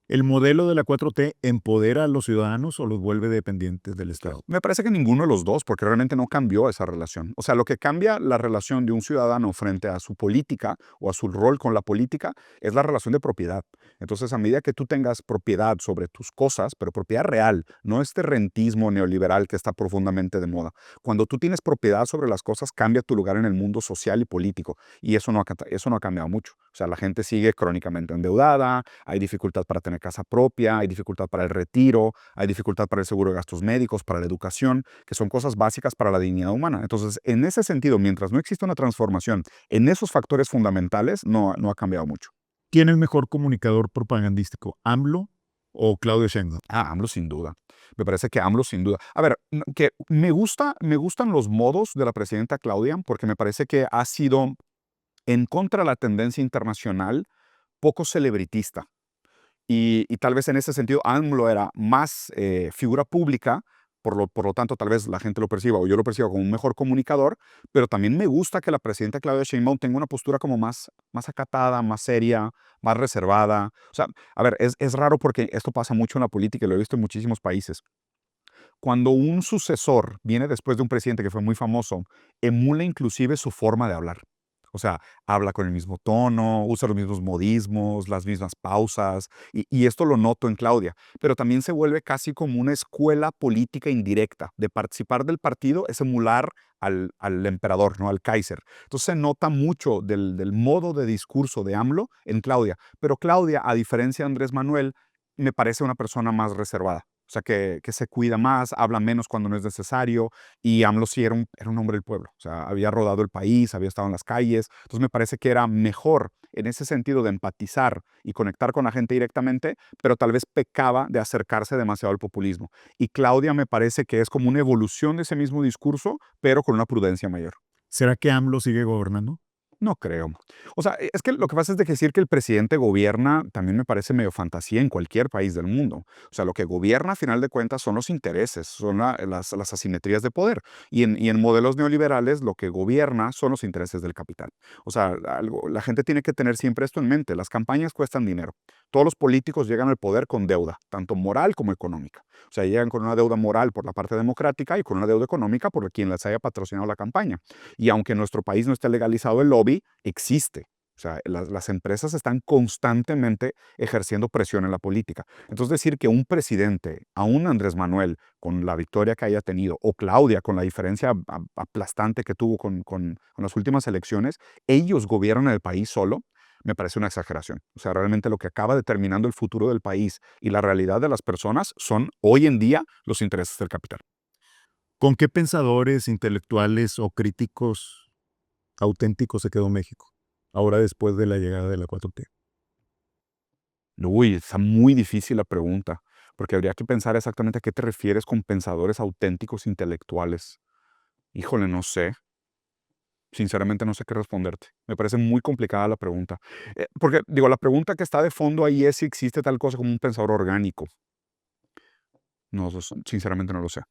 ¿El modelo de la 4T empodera a los ciudadanos o los vuelve dependientes del Estado? Me parece que ninguno de los dos, porque realmente no cambió esa relación. O sea, lo que cambia la relación de un ciudadano frente a su política o a su rol con la política es la relación de propiedad. Entonces, a medida que tú tengas propiedad sobre tus cosas, pero propiedad real, no este rentismo neoliberal que está profundamente de moda. Cuando tú tienes propiedad sobre las cosas, cambia tu lugar en el mundo social y político. Y eso no ha cambiado mucho. O sea, la gente sigue crónicamente endeudada, hay dificultad para tener casa propia, hay dificultad para el retiro, hay dificultad para el seguro de gastos médicos, para la educación, que son cosas básicas para la dignidad humana. Entonces, en ese sentido, mientras no exista una transformación en esos factores fundamentales, no ha cambiado mucho. ¿Quién es mejor comunicador propagandístico, AMLO o Claudio Sheinbaum? AMLO sin duda. Me parece que AMLO sin duda. A ver, que me gustan los modos de la presidenta Claudia porque me parece que ha sido en contra de la tendencia internacional poco celebritista. Y tal vez en ese sentido AMLO era más figura pública, por lo tanto tal vez la gente lo perciba o yo lo perciba como un mejor comunicador, pero también me gusta que la presidenta Claudia Sheinbaum tenga una postura como más acatada, más seria, más reservada. O sea, a ver, es raro porque esto pasa mucho en la política y lo he visto en muchísimos países. Cuando un sucesor viene después de un presidente que fue muy famoso, emula inclusive su forma de hablar. O sea, habla con el mismo tono, usa los mismos modismos, las mismas pausas, y esto lo noto en Claudia, pero también se vuelve casi como una escuela política indirecta. De participar del partido es emular al emperador, ¿no? Al Kaiser. Entonces se nota mucho del modo de discurso de AMLO en Claudia, pero Claudia, a diferencia de Andrés Manuel, me parece una persona más reservada. O sea, que se cuida más, habla menos cuando no es necesario, y AMLO sí era un hombre del pueblo. O sea, había rodado el país, había estado en las calles. Entonces me parece que era mejor en ese sentido de empatizar y conectar con la gente directamente, pero tal vez pecaba de acercarse demasiado al populismo. Y Claudia me parece que es como una evolución de ese mismo discurso, pero con una prudencia mayor. ¿Será que AMLO sigue gobernando? No creo. O sea, es que lo que pasa es de que decir que el presidente gobierna también me parece medio fantasía en cualquier país del mundo. O sea, lo que gobierna a final de cuentas son los intereses, son las asimetrías de poder. Y en modelos neoliberales lo que gobierna son los intereses del capital. O sea, la gente tiene que tener siempre esto en mente. Las campañas cuestan dinero. Todos los políticos llegan al poder con deuda, tanto moral como económica. O sea, llegan con una deuda moral por la parte democrática y con una deuda económica por quien les haya patrocinado la campaña. Y aunque en nuestro país no esté legalizado el lobby, existe. O sea, las empresas están constantemente ejerciendo presión en la política. Entonces, decir que un presidente, aún Andrés Manuel, con la victoria que haya tenido, o Claudia, con la diferencia aplastante que tuvo con las últimas elecciones, ellos gobiernan el país solo, me parece una exageración. O sea, realmente lo que acaba determinando el futuro del país y la realidad de las personas son, hoy en día, los intereses del capital. ¿Con qué pensadores, intelectuales o críticos auténticos se quedó México, ahora después de la llegada de la 4T? Uy, está muy difícil la pregunta, porque habría que pensar exactamente a qué te refieres con pensadores auténticos intelectuales. Híjole, no sé. Sinceramente no sé qué responderte. Me parece muy complicada la pregunta. Porque, digo, la pregunta que está de fondo ahí es si existe tal cosa como un pensador orgánico. No, sinceramente no lo sé.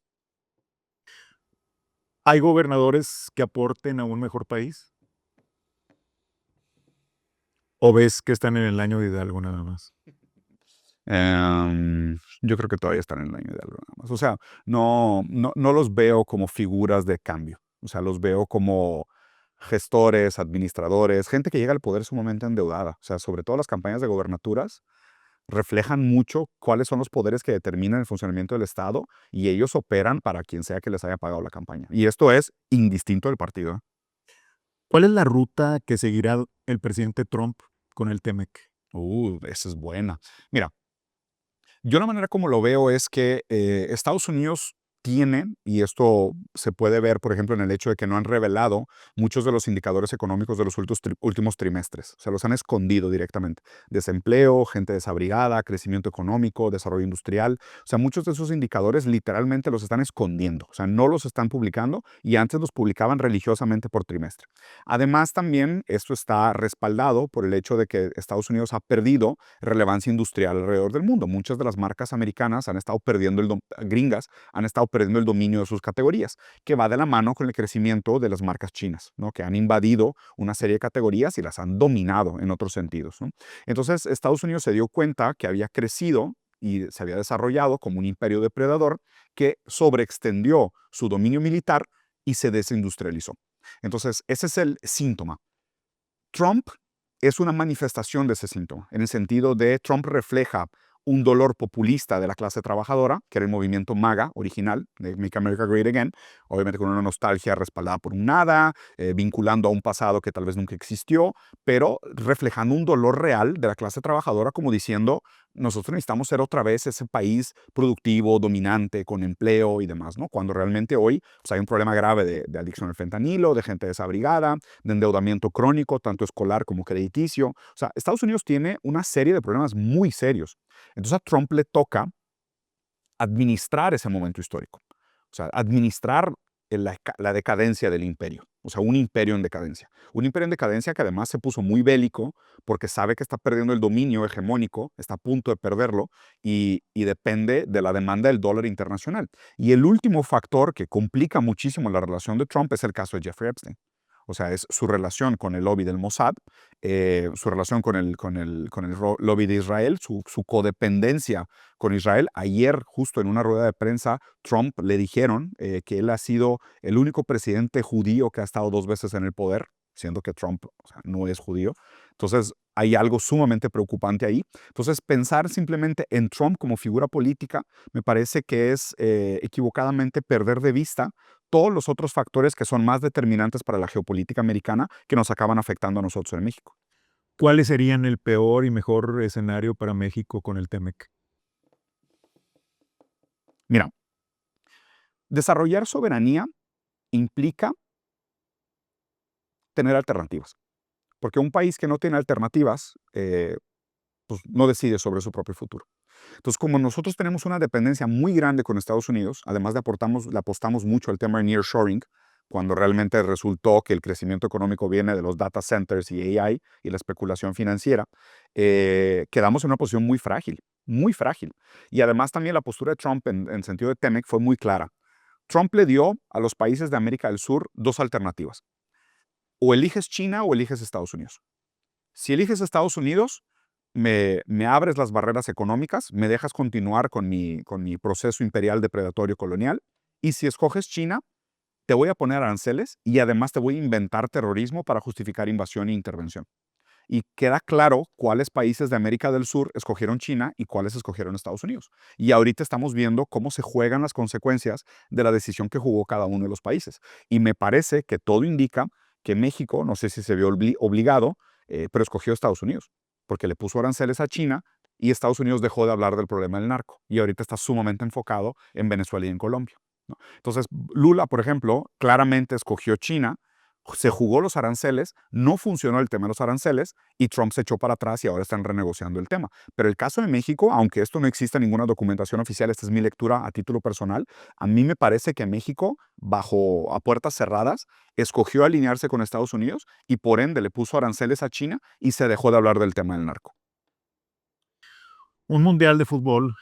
¿Hay gobernadores que aporten a un mejor país? ¿O ves que están en el año de Hidalgo nada más? Yo creo que todavía están en el año de algo nada más. O sea, no los veo como figuras de cambio. O sea, los veo como gestores, administradores, gente que llega al poder sumamente endeudada. O sea, sobre todo las campañas de gobernaturas reflejan mucho cuáles son los poderes que determinan el funcionamiento del Estado, y ellos operan para quien sea que les haya pagado la campaña. Y esto es indistinto del partido, ¿eh? ¿Cuál es la ruta que seguirá el presidente Trump con el TEMEC? Esa es buena. Mira, yo la manera como lo veo es que Estados Unidos tiene, y esto se puede ver, por ejemplo, en el hecho de que no han revelado muchos de los indicadores económicos de los últimos trimestres. O sea, los han escondido directamente. Desempleo, gente desabrigada, crecimiento económico, desarrollo industrial. O sea, muchos de esos indicadores literalmente los están escondiendo. O sea, no los están publicando, y antes los publicaban religiosamente por trimestre. Además, también esto está respaldado por el hecho de que Estados Unidos ha perdido relevancia industrial alrededor del mundo. Muchas de las marcas americanas han estado perdiendo gringas han estado perdiendo el dominio de sus categorías, que va de la mano con el crecimiento de las marcas chinas, ¿no? Que han invadido una serie de categorías y las han dominado en otros sentidos, ¿no? Entonces, Estados Unidos se dio cuenta que había crecido y se había desarrollado como un imperio depredador que sobreextendió su dominio militar y se desindustrializó. Entonces, ese es el síntoma. Trump es una manifestación de ese síntoma, en el sentido de Trump refleja un dolor populista de la clase trabajadora, que era el movimiento MAGA original, de Make America Great Again, obviamente con una nostalgia respaldada por un nada, vinculando a un pasado que tal vez nunca existió, pero reflejando un dolor real de la clase trabajadora, como diciendo, nosotros necesitamos ser otra vez ese país productivo, dominante, con empleo y demás, ¿no? Cuando realmente hoy pues, hay un problema grave de adicción al fentanilo, de gente desabrigada, de endeudamiento crónico, tanto escolar como crediticio. O sea, Estados Unidos tiene una serie de problemas muy serios. Entonces a Trump le toca administrar ese momento histórico. O sea, administrar la decadencia del imperio. O sea, un imperio en decadencia. Un imperio en decadencia que además se puso muy bélico porque sabe que está perdiendo el dominio hegemónico, está a punto de perderlo, y depende de la demanda del dólar internacional. Y el último factor que complica muchísimo la relación de Trump es el caso de Jeffrey Epstein. O sea, es su relación con el lobby del Mossad, su relación con el lobby de Israel, su codependencia con Israel. Ayer, justo en una rueda de prensa, Trump le dijeron que él ha sido el único presidente judío que ha estado 2 veces en el poder. siendo que Trump, o sea, no es judío. Entonces, hay algo sumamente preocupante ahí. Entonces, pensar simplemente en Trump como figura política me parece que es equivocadamente perder de vista todos los otros factores que son más determinantes para la geopolítica americana que nos acaban afectando a nosotros en México. ¿Cuáles serían el peor y mejor escenario para México con el TEMEC? Mira, desarrollar soberanía implica tener alternativas, porque un país que no tiene alternativas, pues no decide sobre su propio futuro. Entonces, como nosotros tenemos una dependencia muy grande con Estados Unidos, además le apostamos mucho al tema de nearshoring, cuando realmente resultó que el crecimiento económico viene de los data centers y AI y la especulación financiera, quedamos en una posición muy frágil, muy frágil. Y además también la postura de Trump en sentido de TEMEC fue muy clara. Trump le dio a los países de América del Sur dos alternativas. O eliges China o eliges Estados Unidos. Si eliges Estados Unidos, me abres las barreras económicas, me dejas continuar con mi proceso imperial depredatorio colonial, y si escoges China, te voy a poner aranceles y además te voy a inventar terrorismo para justificar invasión e intervención. Y queda claro cuáles países de América del Sur escogieron China y cuáles escogieron Estados Unidos. Y ahorita estamos viendo cómo se juegan las consecuencias de la decisión que jugó cada uno de los países. Y me parece que todo indica que México, no sé si se vio obligado, pero escogió Estados Unidos, porque le puso aranceles a China y Estados Unidos dejó de hablar del problema del narco. Y ahorita está sumamente enfocado en Venezuela y en Colombia, ¿no? Entonces, Lula, por ejemplo, claramente escogió China, se jugó los aranceles, no funcionó el tema de los aranceles y Trump se echó para atrás y ahora están renegociando el tema. Pero el caso de México, aunque esto no exista ninguna documentación oficial, esta es mi lectura a título personal, a mí me parece que México, bajo a puertas cerradas, escogió alinearse con Estados Unidos y por ende le puso aranceles a China y se dejó de hablar del tema del narco. Un mundial de fútbol,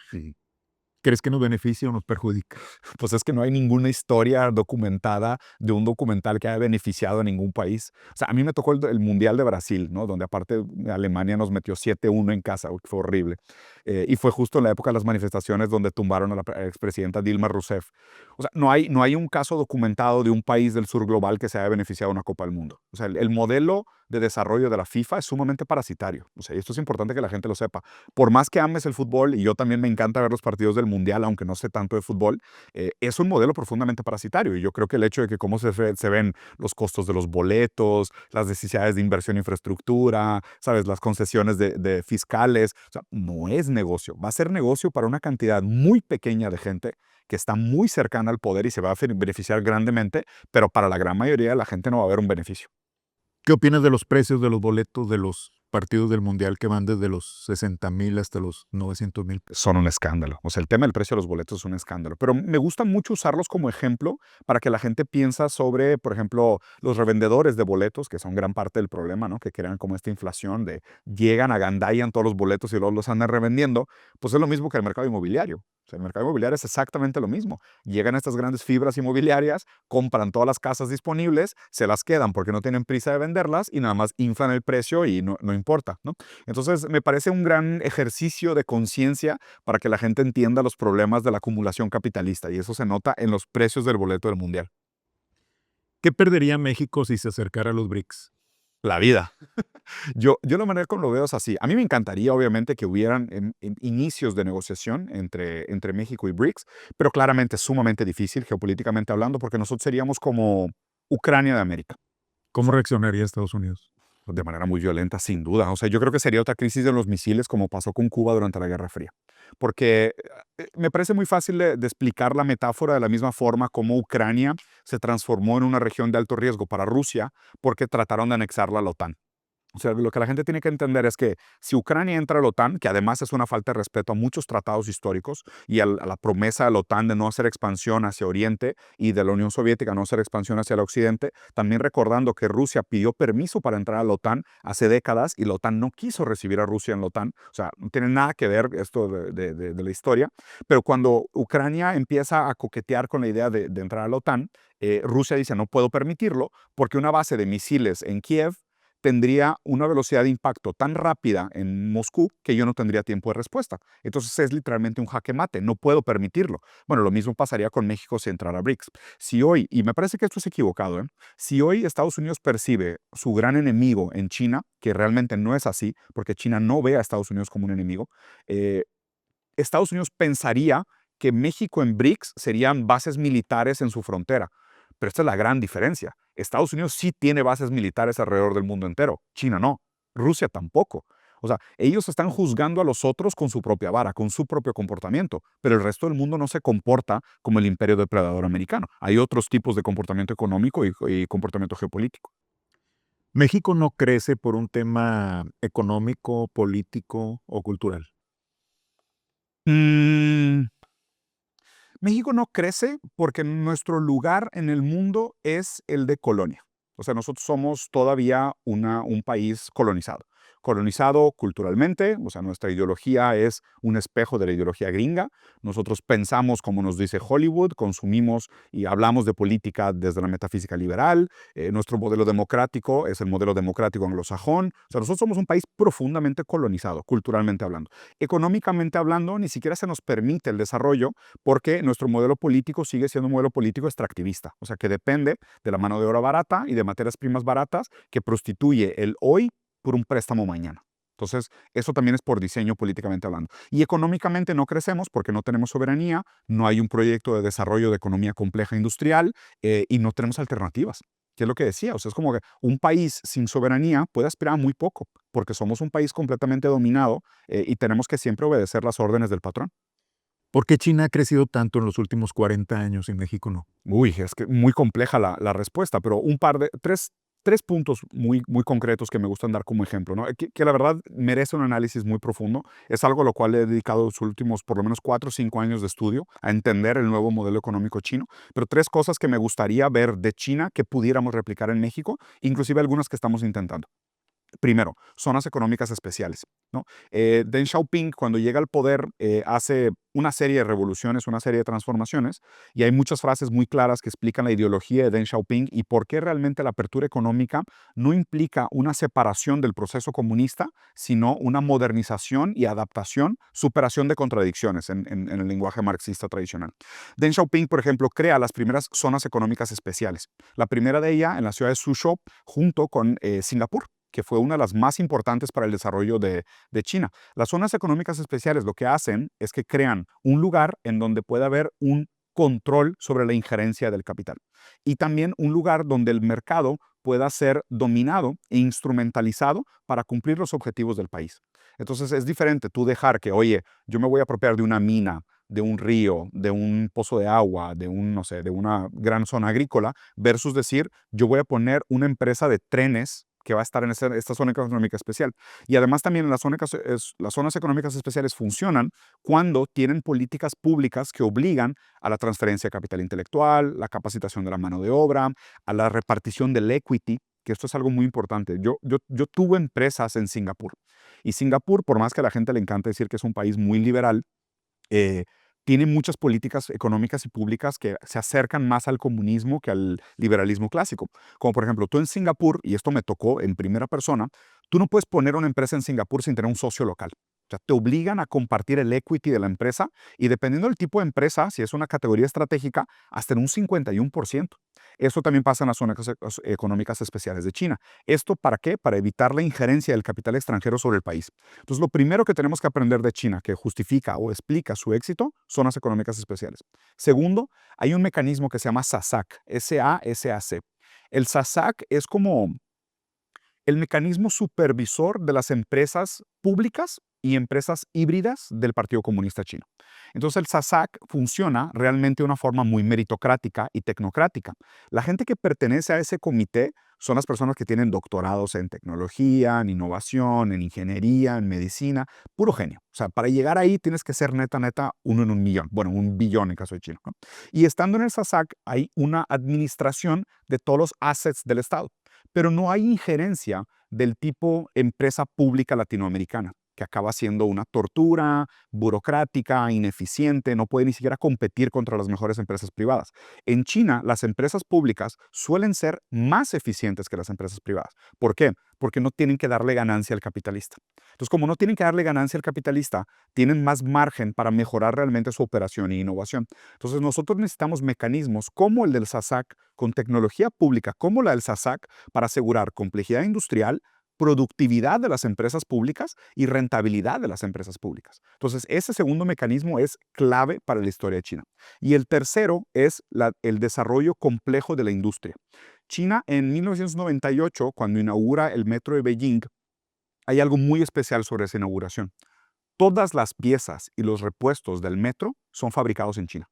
¿crees que nos beneficia o nos perjudica? Pues es que no hay ninguna historia documentada de un documental que haya beneficiado a ningún país. O sea, a mí me tocó el Mundial de Brasil, ¿no? Donde aparte Alemania nos metió 7-1 en casa, que fue horrible. Y fue justo en la época de las manifestaciones donde tumbaron a la expresidenta Dilma Rousseff. O sea, no hay un caso documentado de un país del sur global que se haya beneficiado de una Copa del Mundo. O sea, el modelo de desarrollo de la FIFA es sumamente parasitario. O sea, y esto es importante que la gente lo sepa. Por más que ames el fútbol, y yo también me encanta ver los partidos del Mundial, aunque no sé tanto de fútbol, es un modelo profundamente parasitario. Y yo creo que el hecho de que cómo se ven los costos de los boletos, las necesidades de inversión en infraestructura, ¿sabes? Las concesiones de fiscales, o sea, no es negocio. Va a ser negocio para una cantidad muy pequeña de gente que está muy cercana al poder y se va a beneficiar grandemente, pero para la gran mayoría de la gente no va a haber un beneficio. ¿Qué opinas de los precios de los boletos de los partidos del Mundial que van desde los 60,000 hasta los 900,000? Son un escándalo. O sea, el tema del precio de los boletos es un escándalo. Pero me gusta mucho usarlos como ejemplo para que la gente piensa sobre, por ejemplo, los revendedores de boletos, que son gran parte del problema, ¿no? Que crean como esta inflación de llegan, agandallan todos los boletos y luego los andan revendiendo. Pues es lo mismo que el mercado inmobiliario. O sea, el mercado inmobiliario es exactamente lo mismo. Llegan estas grandes fibras inmobiliarias, compran todas las casas disponibles, se las quedan porque no tienen prisa de venderlas y nada más inflan el precio y no importa, ¿no? Entonces, me parece un gran ejercicio de conciencia para que la gente entienda los problemas de la acumulación capitalista y eso se nota en los precios del boleto del Mundial. ¿Qué perdería México si se acercara a los BRICS? La vida. Yo la manera como lo veo es así. A mí me encantaría, obviamente, que hubieran inicios de negociación entre México y BRICS, pero claramente es sumamente difícil, geopolíticamente hablando, porque nosotros seríamos como Ucrania de América. ¿Cómo reaccionaría Estados Unidos? De manera muy violenta, sin duda. O sea, yo creo que sería otra crisis de los misiles como pasó con Cuba durante la Guerra Fría. Porque me parece muy fácil de explicar la metáfora de la misma forma como Ucrania se transformó en una región de alto riesgo para Rusia porque trataron de anexarla a la OTAN. O sea, lo que la gente tiene que entender es que si Ucrania entra a la OTAN, que además es una falta de respeto a muchos tratados históricos y a la promesa de la OTAN de no hacer expansión hacia Oriente y de la Unión Soviética no hacer expansión hacia el Occidente, también recordando que Rusia pidió permiso para entrar a la OTAN hace décadas y la OTAN no quiso recibir a Rusia en la OTAN. O sea, no tiene nada que ver esto de la historia. Pero cuando Ucrania empieza a coquetear con la idea de entrar a la OTAN, Rusia dice no puedo permitirlo porque una base de misiles en Kiev tendría una velocidad de impacto tan rápida en Moscú que yo no tendría tiempo de respuesta. Entonces es literalmente un jaque mate, no puedo permitirlo. Bueno, lo mismo pasaría con México si entrara a BRICS. Si hoy, y me parece que esto es equivocado, si hoy Estados Unidos percibe su gran enemigo en China, que realmente no es así, porque China no ve a Estados Unidos como un enemigo, eh, Estados Unidos pensaría que México en BRICS serían bases militares en su frontera. Pero esta es la gran diferencia. Estados Unidos sí tiene bases militares alrededor del mundo entero. China no. Rusia tampoco. O sea, ellos están juzgando a los otros con su propia vara, con su propio comportamiento, pero el resto del mundo no se comporta como el imperio depredador americano. Hay otros tipos de comportamiento económico y comportamiento geopolítico. México no crece por un tema económico, político o cultural. Mm, México no crece porque nuestro lugar en el mundo es el de colonia. O sea, nosotros somos todavía un país colonizado. Colonizado culturalmente, o sea, nuestra ideología es un espejo de la ideología gringa. Nosotros pensamos como nos dice Hollywood, consumimos y hablamos de política desde la metafísica liberal. Nuestro modelo democrático es el modelo democrático anglosajón. O sea, nosotros somos un país profundamente colonizado, culturalmente hablando. Económicamente hablando, ni siquiera se nos permite el desarrollo porque nuestro modelo político sigue siendo un modelo político extractivista, o sea, que depende de la mano de obra barata y de materias primas baratas que prostituye el hoy por un préstamo mañana. Entonces, eso también es por diseño políticamente hablando. Y económicamente no crecemos porque no tenemos soberanía, no hay un proyecto de desarrollo de economía compleja industrial y no tenemos alternativas. ¿Qué es lo que decía? O sea, es como que un país sin soberanía puede aspirar a muy poco, porque somos un país completamente dominado y tenemos que siempre obedecer las órdenes del patrón. ¿Por qué China ha crecido tanto en los últimos 40 años y México no? Uy, es que muy compleja la respuesta, pero tres puntos muy concretos que me gustan dar como ejemplo, ¿no? Que la verdad merece un análisis muy profundo. Es algo a lo cual he dedicado los últimos por lo menos 4 o 5 años de estudio a entender el nuevo modelo económico chino. Pero tres cosas que me gustaría ver de China que pudiéramos replicar en México, inclusive algunas que estamos intentando. Primero, zonas económicas especiales, ¿no? Deng Xiaoping, cuando llega al poder, hace una serie de revoluciones, una serie de transformaciones, y hay muchas frases muy claras que explican la ideología de Deng Xiaoping y por qué realmente la apertura económica no implica una separación del proceso comunista, sino una modernización y adaptación, superación de contradicciones en el lenguaje marxista tradicional. Deng Xiaoping, por ejemplo, crea las primeras zonas económicas especiales. La primera de ellas en la ciudad de Suzhou, junto con Singapur, que fue una de las más importantes para el desarrollo de China. Las zonas económicas especiales lo que hacen es que crean un lugar en donde puede haber un control sobre la injerencia del capital y también un lugar donde el mercado pueda ser dominado e instrumentalizado para cumplir los objetivos del país. Entonces es diferente tú dejar que, oye, yo me voy a apropiar de una mina, de un río, de un pozo de agua, no sé, de una gran zona agrícola, versus decir, yo voy a poner una empresa de trenes que va a estar en esta zona económica especial. Y además también las zonas económicas especiales funcionan cuando tienen políticas públicas que obligan a la transferencia de capital intelectual, la capacitación de la mano de obra, a la repartición del equity, que esto es algo muy importante. Yo tuve empresas en Singapur y Singapur, por más que a la gente le encanta decir que es un país muy liberal, eh, tiene muchas políticas económicas y públicas que se acercan más al comunismo que al liberalismo clásico. Como por ejemplo, tú en Singapur, y esto me tocó en primera persona, tú no puedes poner una empresa en Singapur sin tener un socio local. O sea, te obligan a compartir el equity de la empresa y dependiendo del tipo de empresa, si es una categoría estratégica, hasta en un 51%. Eso también pasa en las zonas económicas especiales de China. ¿Esto para qué? Para evitar la injerencia del capital extranjero sobre el país. Entonces, lo primero que tenemos que aprender de China, que justifica o explica su éxito, son las económicas especiales. Segundo, hay un mecanismo que se llama SASAC, S-A-S-A-C. El SASAC es como el mecanismo supervisor de las empresas públicas y empresas híbridas del Partido Comunista Chino. Entonces el SASAC funciona realmente de una forma muy meritocrática y tecnocrática. La gente que pertenece a ese comité son las personas que tienen doctorados en tecnología, en innovación, en ingeniería, en medicina, puro genio. O sea, para llegar ahí tienes que ser neta, uno en un millón. Bueno, un billón en caso de China, ¿no? Y estando en el SASAC hay una administración de todos los assets del Estado, pero no hay injerencia del tipo empresa pública latinoamericana. que acaba siendo una tortura burocrática, ineficiente, no puede ni siquiera competir contra las mejores empresas privadas. En China, las empresas públicas suelen ser más eficientes que las empresas privadas. ¿Por qué? Porque no tienen que darle ganancia al capitalista. Entonces, como no tienen que darle ganancia al capitalista, tienen más margen para mejorar realmente su operación e innovación. Entonces, nosotros necesitamos mecanismos como el del SASAC, con tecnología pública como la del SASAC, para asegurar complejidad industrial, productividad de las empresas públicas y rentabilidad de las empresas públicas. Entonces, ese segundo mecanismo es clave para la historia de China. Y el tercero es el desarrollo complejo de la industria. China, en 1998, cuando inaugura el metro de Beijing, hay algo muy especial sobre esa inauguración. Todas las piezas y los repuestos del metro son fabricados en China.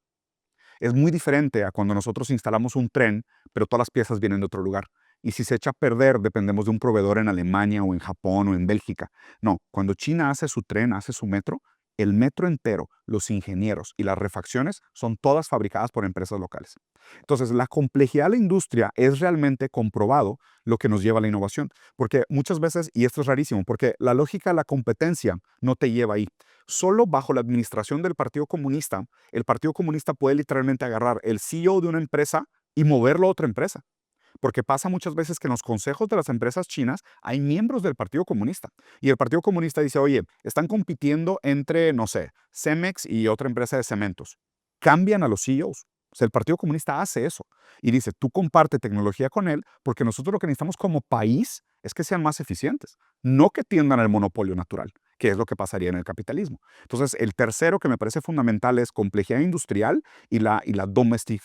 Es muy diferente a cuando nosotros instalamos un tren, pero todas las piezas vienen de otro lugar. Y si se echa a perder, dependemos de un proveedor en Alemania o en Japón o en Bélgica. No, cuando China hace su tren, hace su metro, el metro entero, los ingenieros y las refacciones son todas fabricadas por empresas locales. Entonces, la complejidad de la industria es realmente comprobado lo que nos lleva a la innovación. Porque muchas veces, y esto es rarísimo, porque la lógica de la competencia no te lleva ahí. Solo bajo la administración del Partido Comunista, el Partido Comunista puede literalmente agarrar el CEO de una empresa y moverlo a otra empresa. Porque pasa muchas veces que en los consejos de las empresas chinas hay miembros del Partido Comunista. Y el Partido Comunista dice, oye, están compitiendo entre, no sé, Cemex y otra empresa de cementos. Cambian a los CEOs. O sea, el Partido Comunista hace eso. Y dice, tú comparte tecnología con él porque nosotros lo que necesitamos como país es que sean más eficientes, no que tiendan al monopolio natural, que es lo que pasaría en el capitalismo. Entonces, el tercero que me parece fundamental es complejidad industrial y la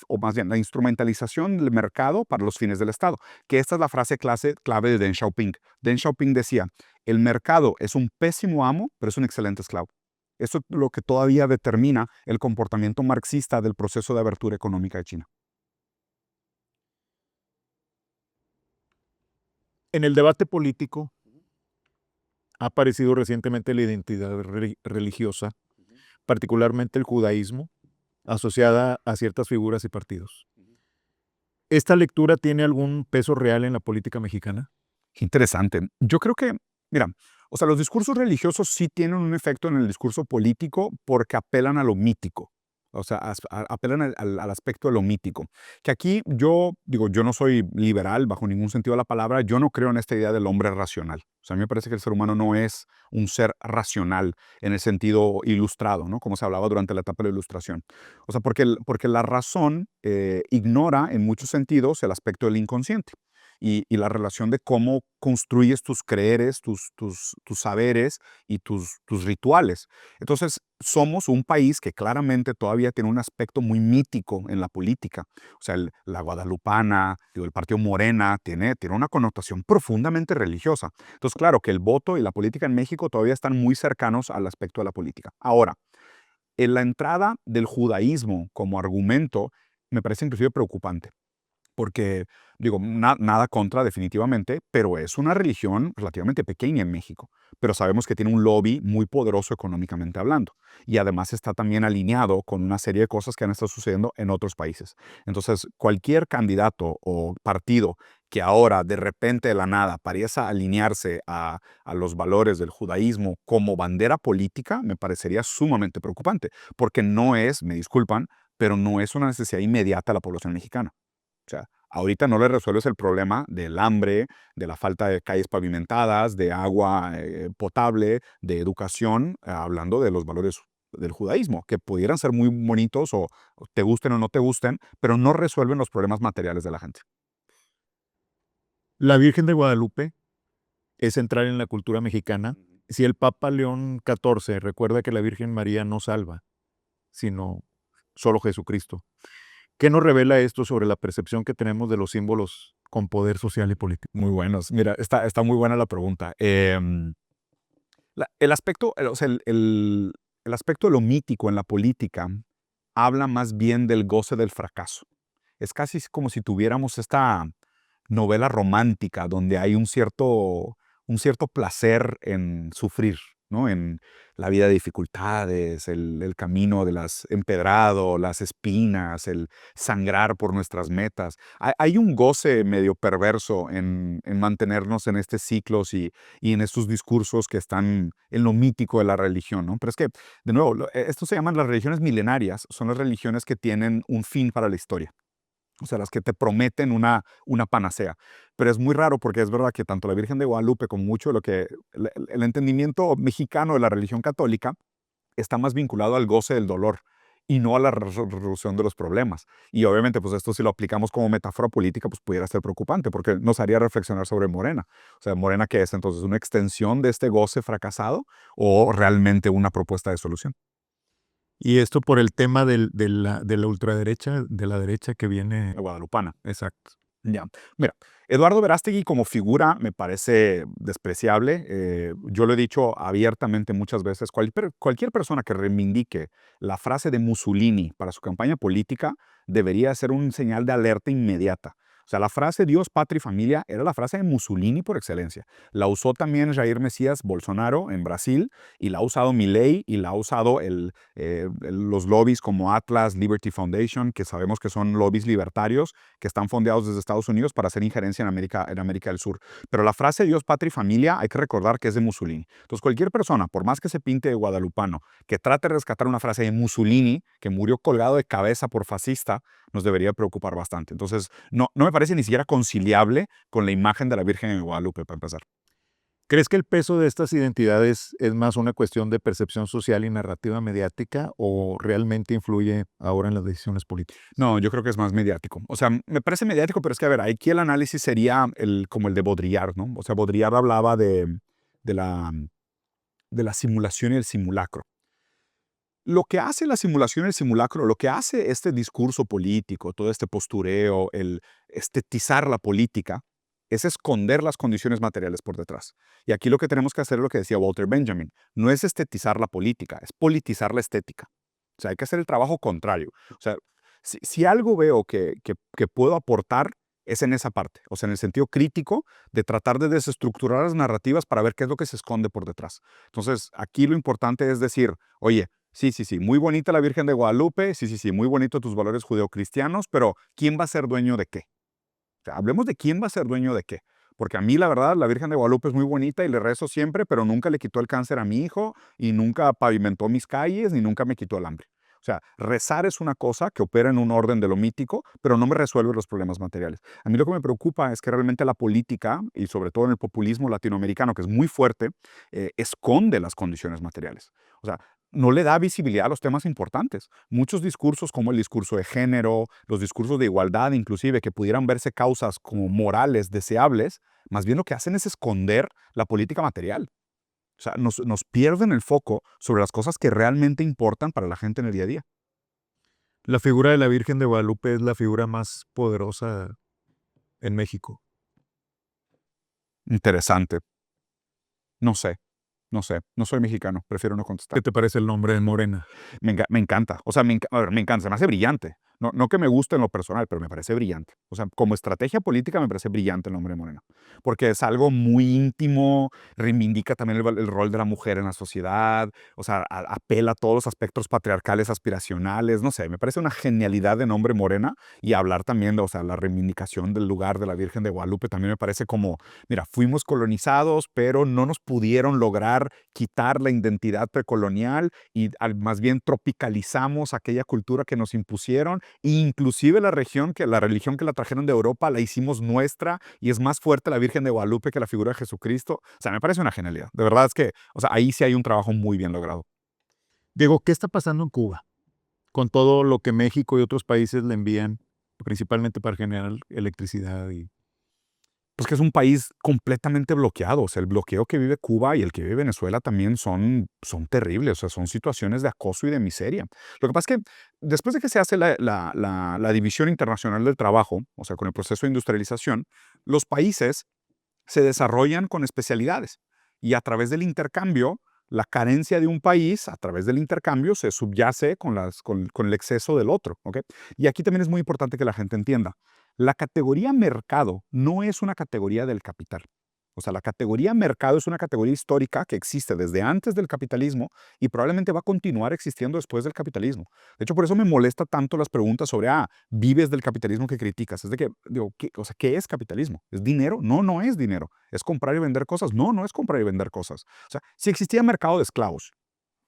o más bien la instrumentalización del mercado para los fines del Estado, que esta es la frase clave de Deng Xiaoping. Deng Xiaoping decía, el mercado es un pésimo amo, pero es un excelente esclavo. Esto es lo que todavía determina el comportamiento marxista del proceso de abertura económica de China. En el debate político ha aparecido recientemente la identidad religiosa, particularmente el judaísmo, asociada a ciertas figuras y partidos. ¿Esta lectura tiene algún peso real en la política mexicana? Qué interesante. Yo creo que, mira, o sea, los discursos religiosos sí tienen un efecto en el discurso político porque apelan a lo mítico. O sea, apelan al aspecto de lo mítico. Que aquí yo digo, yo no soy liberal bajo ningún sentido de la palabra, yo no creo en esta idea del hombre racional. O sea, a mí me parece que el ser humano no es un ser racional en el sentido ilustrado, ¿no? Como se hablaba durante la etapa de la ilustración. O sea, porque la razón ignora en muchos sentidos el aspecto del inconsciente y la relación de cómo construyes tus creeres, tus saberes y tus rituales. Entonces, somos un país que claramente todavía tiene un aspecto muy mítico en la política. O sea, la guadalupana, digo, el partido Morena, tiene una connotación profundamente religiosa. Entonces, claro que el voto y la política en México todavía están muy cercanos al aspecto de la política. Ahora, en la entrada del judaísmo como argumento me parece inclusive preocupante. Porque, digo, nada contra definitivamente, pero es una religión relativamente pequeña en México. Pero sabemos que tiene un lobby muy poderoso económicamente hablando. Y además está también alineado con una serie de cosas que han estado sucediendo en otros países. Entonces, cualquier candidato o partido que ahora de repente de la nada parezca alinearse a los valores del judaísmo como bandera política, me parecería sumamente preocupante. Porque no es, me disculpan, pero no es una necesidad inmediata de la población mexicana. O sea, ahorita no le resuelves el problema del hambre, de la falta de calles pavimentadas, de agua potable, de educación, hablando de los valores del judaísmo, que pudieran ser muy bonitos o te gusten o no te gusten, pero no resuelven los problemas materiales de la gente. La Virgen de Guadalupe es central en la cultura mexicana. Si el Papa León XIV recuerda que la Virgen María no salva, sino solo Jesucristo, ¿qué nos revela esto sobre la percepción que tenemos de los símbolos con poder social y político? Muy buenos. Mira, está muy buena la pregunta. El aspecto, o sea, el aspecto de lo mítico en la política habla más bien del goce del fracaso. Es casi como si tuviéramos esta novela romántica donde hay un cierto placer en sufrir, ¿no? En la vida de dificultades, el camino de las empedrado, las espinas, el sangrar por nuestras metas. Hay un goce medio perverso en mantenernos en estos ciclos y en estos discursos que están en lo mítico de la religión, ¿no? Pero es que, de nuevo, esto se llaman las religiones milenarias, son las religiones que tienen un fin para la historia. O sea, las que te prometen una panacea. Pero es muy raro porque es verdad que tanto la Virgen de Guadalupe como mucho de lo que el entendimiento mexicano de la religión católica está más vinculado al goce del dolor y no a la resolución de los problemas. Y obviamente, pues esto si lo aplicamos como metáfora política, pues pudiera ser preocupante porque nos haría reflexionar sobre Morena. O sea, ¿Morena qué es entonces? ¿Una extensión de este goce fracasado o realmente una propuesta de solución? Y esto por el tema de la ultraderecha, de la derecha que viene. La guadalupana. Exacto. Ya. Mira, Eduardo Verástegui como figura me parece despreciable. Yo lo he dicho abiertamente muchas veces. Cualquier persona que reivindique la frase de Mussolini para su campaña política debería ser un señal de alerta inmediata. O sea, la frase Dios, patria y familia era la frase de Mussolini por excelencia. La usó también Jair Mesías Bolsonaro en Brasil y la ha usado Milei y la ha usado los lobbies como Atlas Liberty Foundation, que sabemos que son lobbies libertarios que están fondeados desde Estados Unidos para hacer injerencia en América del Sur. Pero la frase Dios, patria y familia hay que recordar que es de Mussolini. Entonces cualquier persona, por más que se pinte de guadalupano, que trate de rescatar una frase de Mussolini, que murió colgado de cabeza por fascista, nos debería preocupar bastante. Entonces no me parece ni siquiera conciliable con la imagen de la Virgen de Guadalupe, para empezar. ¿Crees que el peso de estas identidades es más una cuestión de percepción social y narrativa mediática o realmente influye ahora en las decisiones políticas? No, yo creo que es más mediático. O sea, me parece mediático, pero es que, a ver, aquí el análisis sería como el de Baudrillard, ¿no? O sea, Baudrillard hablaba de la, de la simulación y el simulacro. Lo que hace la simulación y el simulacro, lo que hace este discurso político, todo este postureo, el estetizar la política, es esconder las condiciones materiales por detrás. Y aquí lo que tenemos que hacer es lo que decía Walter Benjamin. No es estetizar la política, es politizar la estética. O sea, hay que hacer el trabajo contrario. O sea, si algo veo que puedo aportar es en esa parte, o sea, en el sentido crítico de tratar de desestructurar las narrativas para ver qué es lo que se esconde por detrás. Entonces, aquí lo importante es decir, oye, sí, sí, sí, muy bonita la Virgen de Guadalupe, sí, sí, sí, muy bonito tus valores judeocristianos, pero ¿quién va a ser dueño de qué? O sea, hablemos de quién va a ser dueño de qué. Porque a mí, la verdad, la Virgen de Guadalupe es muy bonita y le rezo siempre, pero nunca le quitó el cáncer a mi hijo y nunca pavimentó mis calles ni nunca me quitó el hambre. O sea, rezar es una cosa que opera en un orden de lo mítico, pero no me resuelve los problemas materiales. A mí lo que me preocupa es que realmente la política, y sobre todo en el populismo latinoamericano, que es muy fuerte, esconde las condiciones materiales. O sea, no le da visibilidad a los temas importantes. Muchos discursos como el discurso de género, los discursos de igualdad inclusive, que pudieran verse causas como morales deseables, más bien lo que hacen es esconder la política material. O sea, nos pierden el foco sobre las cosas que realmente importan para la gente en el día a día. La figura de la Virgen de Guadalupe es la figura más poderosa en México. Interesante. No sé, no sé. No soy mexicano, prefiero no contestar. ¿Qué te parece el nombre de Morena? Me encanta. O sea, a ver, me encanta, se me hace brillante. No que me guste en lo personal, pero me parece brillante. O sea, como estrategia política me parece brillante el nombre de Morena. Porque es algo muy íntimo, reivindica también el rol de la mujer en la sociedad, o sea, apela a todos los aspectos patriarcales aspiracionales, no sé, me parece una genialidad de nombre Morena y hablar también de, o sea, la reivindicación del lugar de la Virgen de Guadalupe también me parece como, mira, fuimos colonizados, pero no nos pudieron lograr quitar la identidad precolonial y más bien tropicalizamos aquella cultura que nos impusieron e inclusive la religión que la trajeron de Europa la hicimos nuestra y es más fuerte la Virgen de Guadalupe que la figura de Jesucristo. O sea, me parece una genialidad. De verdad es que, o sea, ahí sí hay un trabajo muy bien logrado. Diego, ¿qué está pasando en Cuba? Con todo lo que México y otros países le envían, principalmente para generar electricidad y. Pues que es un país completamente bloqueado. O sea, el bloqueo que vive Cuba y el que vive Venezuela también son terribles. O sea, son situaciones de acoso y de miseria. Lo que pasa es que después de que se hace la División Internacional del Trabajo, o sea, con el proceso de industrialización, los países se desarrollan con especialidades. Y a través del intercambio, la carencia de un país, a través del intercambio, se subyace con el exceso del otro. ¿Ok? Y aquí también es muy importante que la gente entienda. La categoría mercado no es una categoría del capital. O sea, la categoría mercado es una categoría histórica que existe desde antes del capitalismo y probablemente va a continuar existiendo después del capitalismo. De hecho, por eso me molesta tanto las preguntas sobre, ¿vives del capitalismo que criticas? Es de que, digo, ¿qué es capitalismo? ¿Es dinero? No, no es dinero. ¿Es comprar y vender cosas? No, no es comprar y vender cosas. O sea, si existía mercado de esclavos,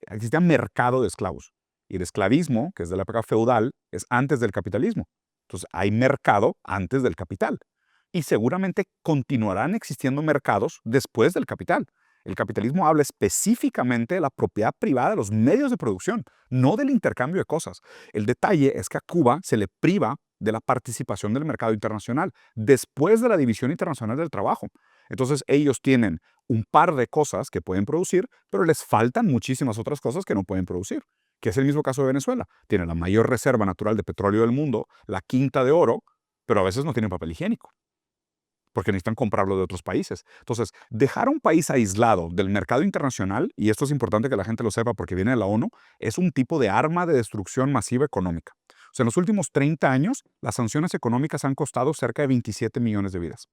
existía mercado de esclavos. Y el esclavismo, que es de la época feudal, es antes del capitalismo. Entonces, hay mercado antes del capital. Y seguramente continuarán existiendo mercados después del capital. El capitalismo habla específicamente de la propiedad privada de los medios de producción, no del intercambio de cosas. El detalle es que a Cuba se le priva de la participación del mercado internacional después de la División Internacional del Trabajo. Entonces, ellos tienen un par de cosas que pueden producir, pero les faltan muchísimas otras cosas que no pueden producir, que es el mismo caso de Venezuela. Tiene la mayor reserva natural de petróleo del mundo, la quinta de oro, pero a veces no tienen papel higiénico, porque necesitan comprarlo de otros países. Entonces, dejar a un país aislado del mercado internacional, y esto es importante que la gente lo sepa porque viene de la ONU, es un tipo de arma de destrucción masiva económica. O sea, en los últimos 30 años, las sanciones económicas han costado cerca de 27 millones de vidas.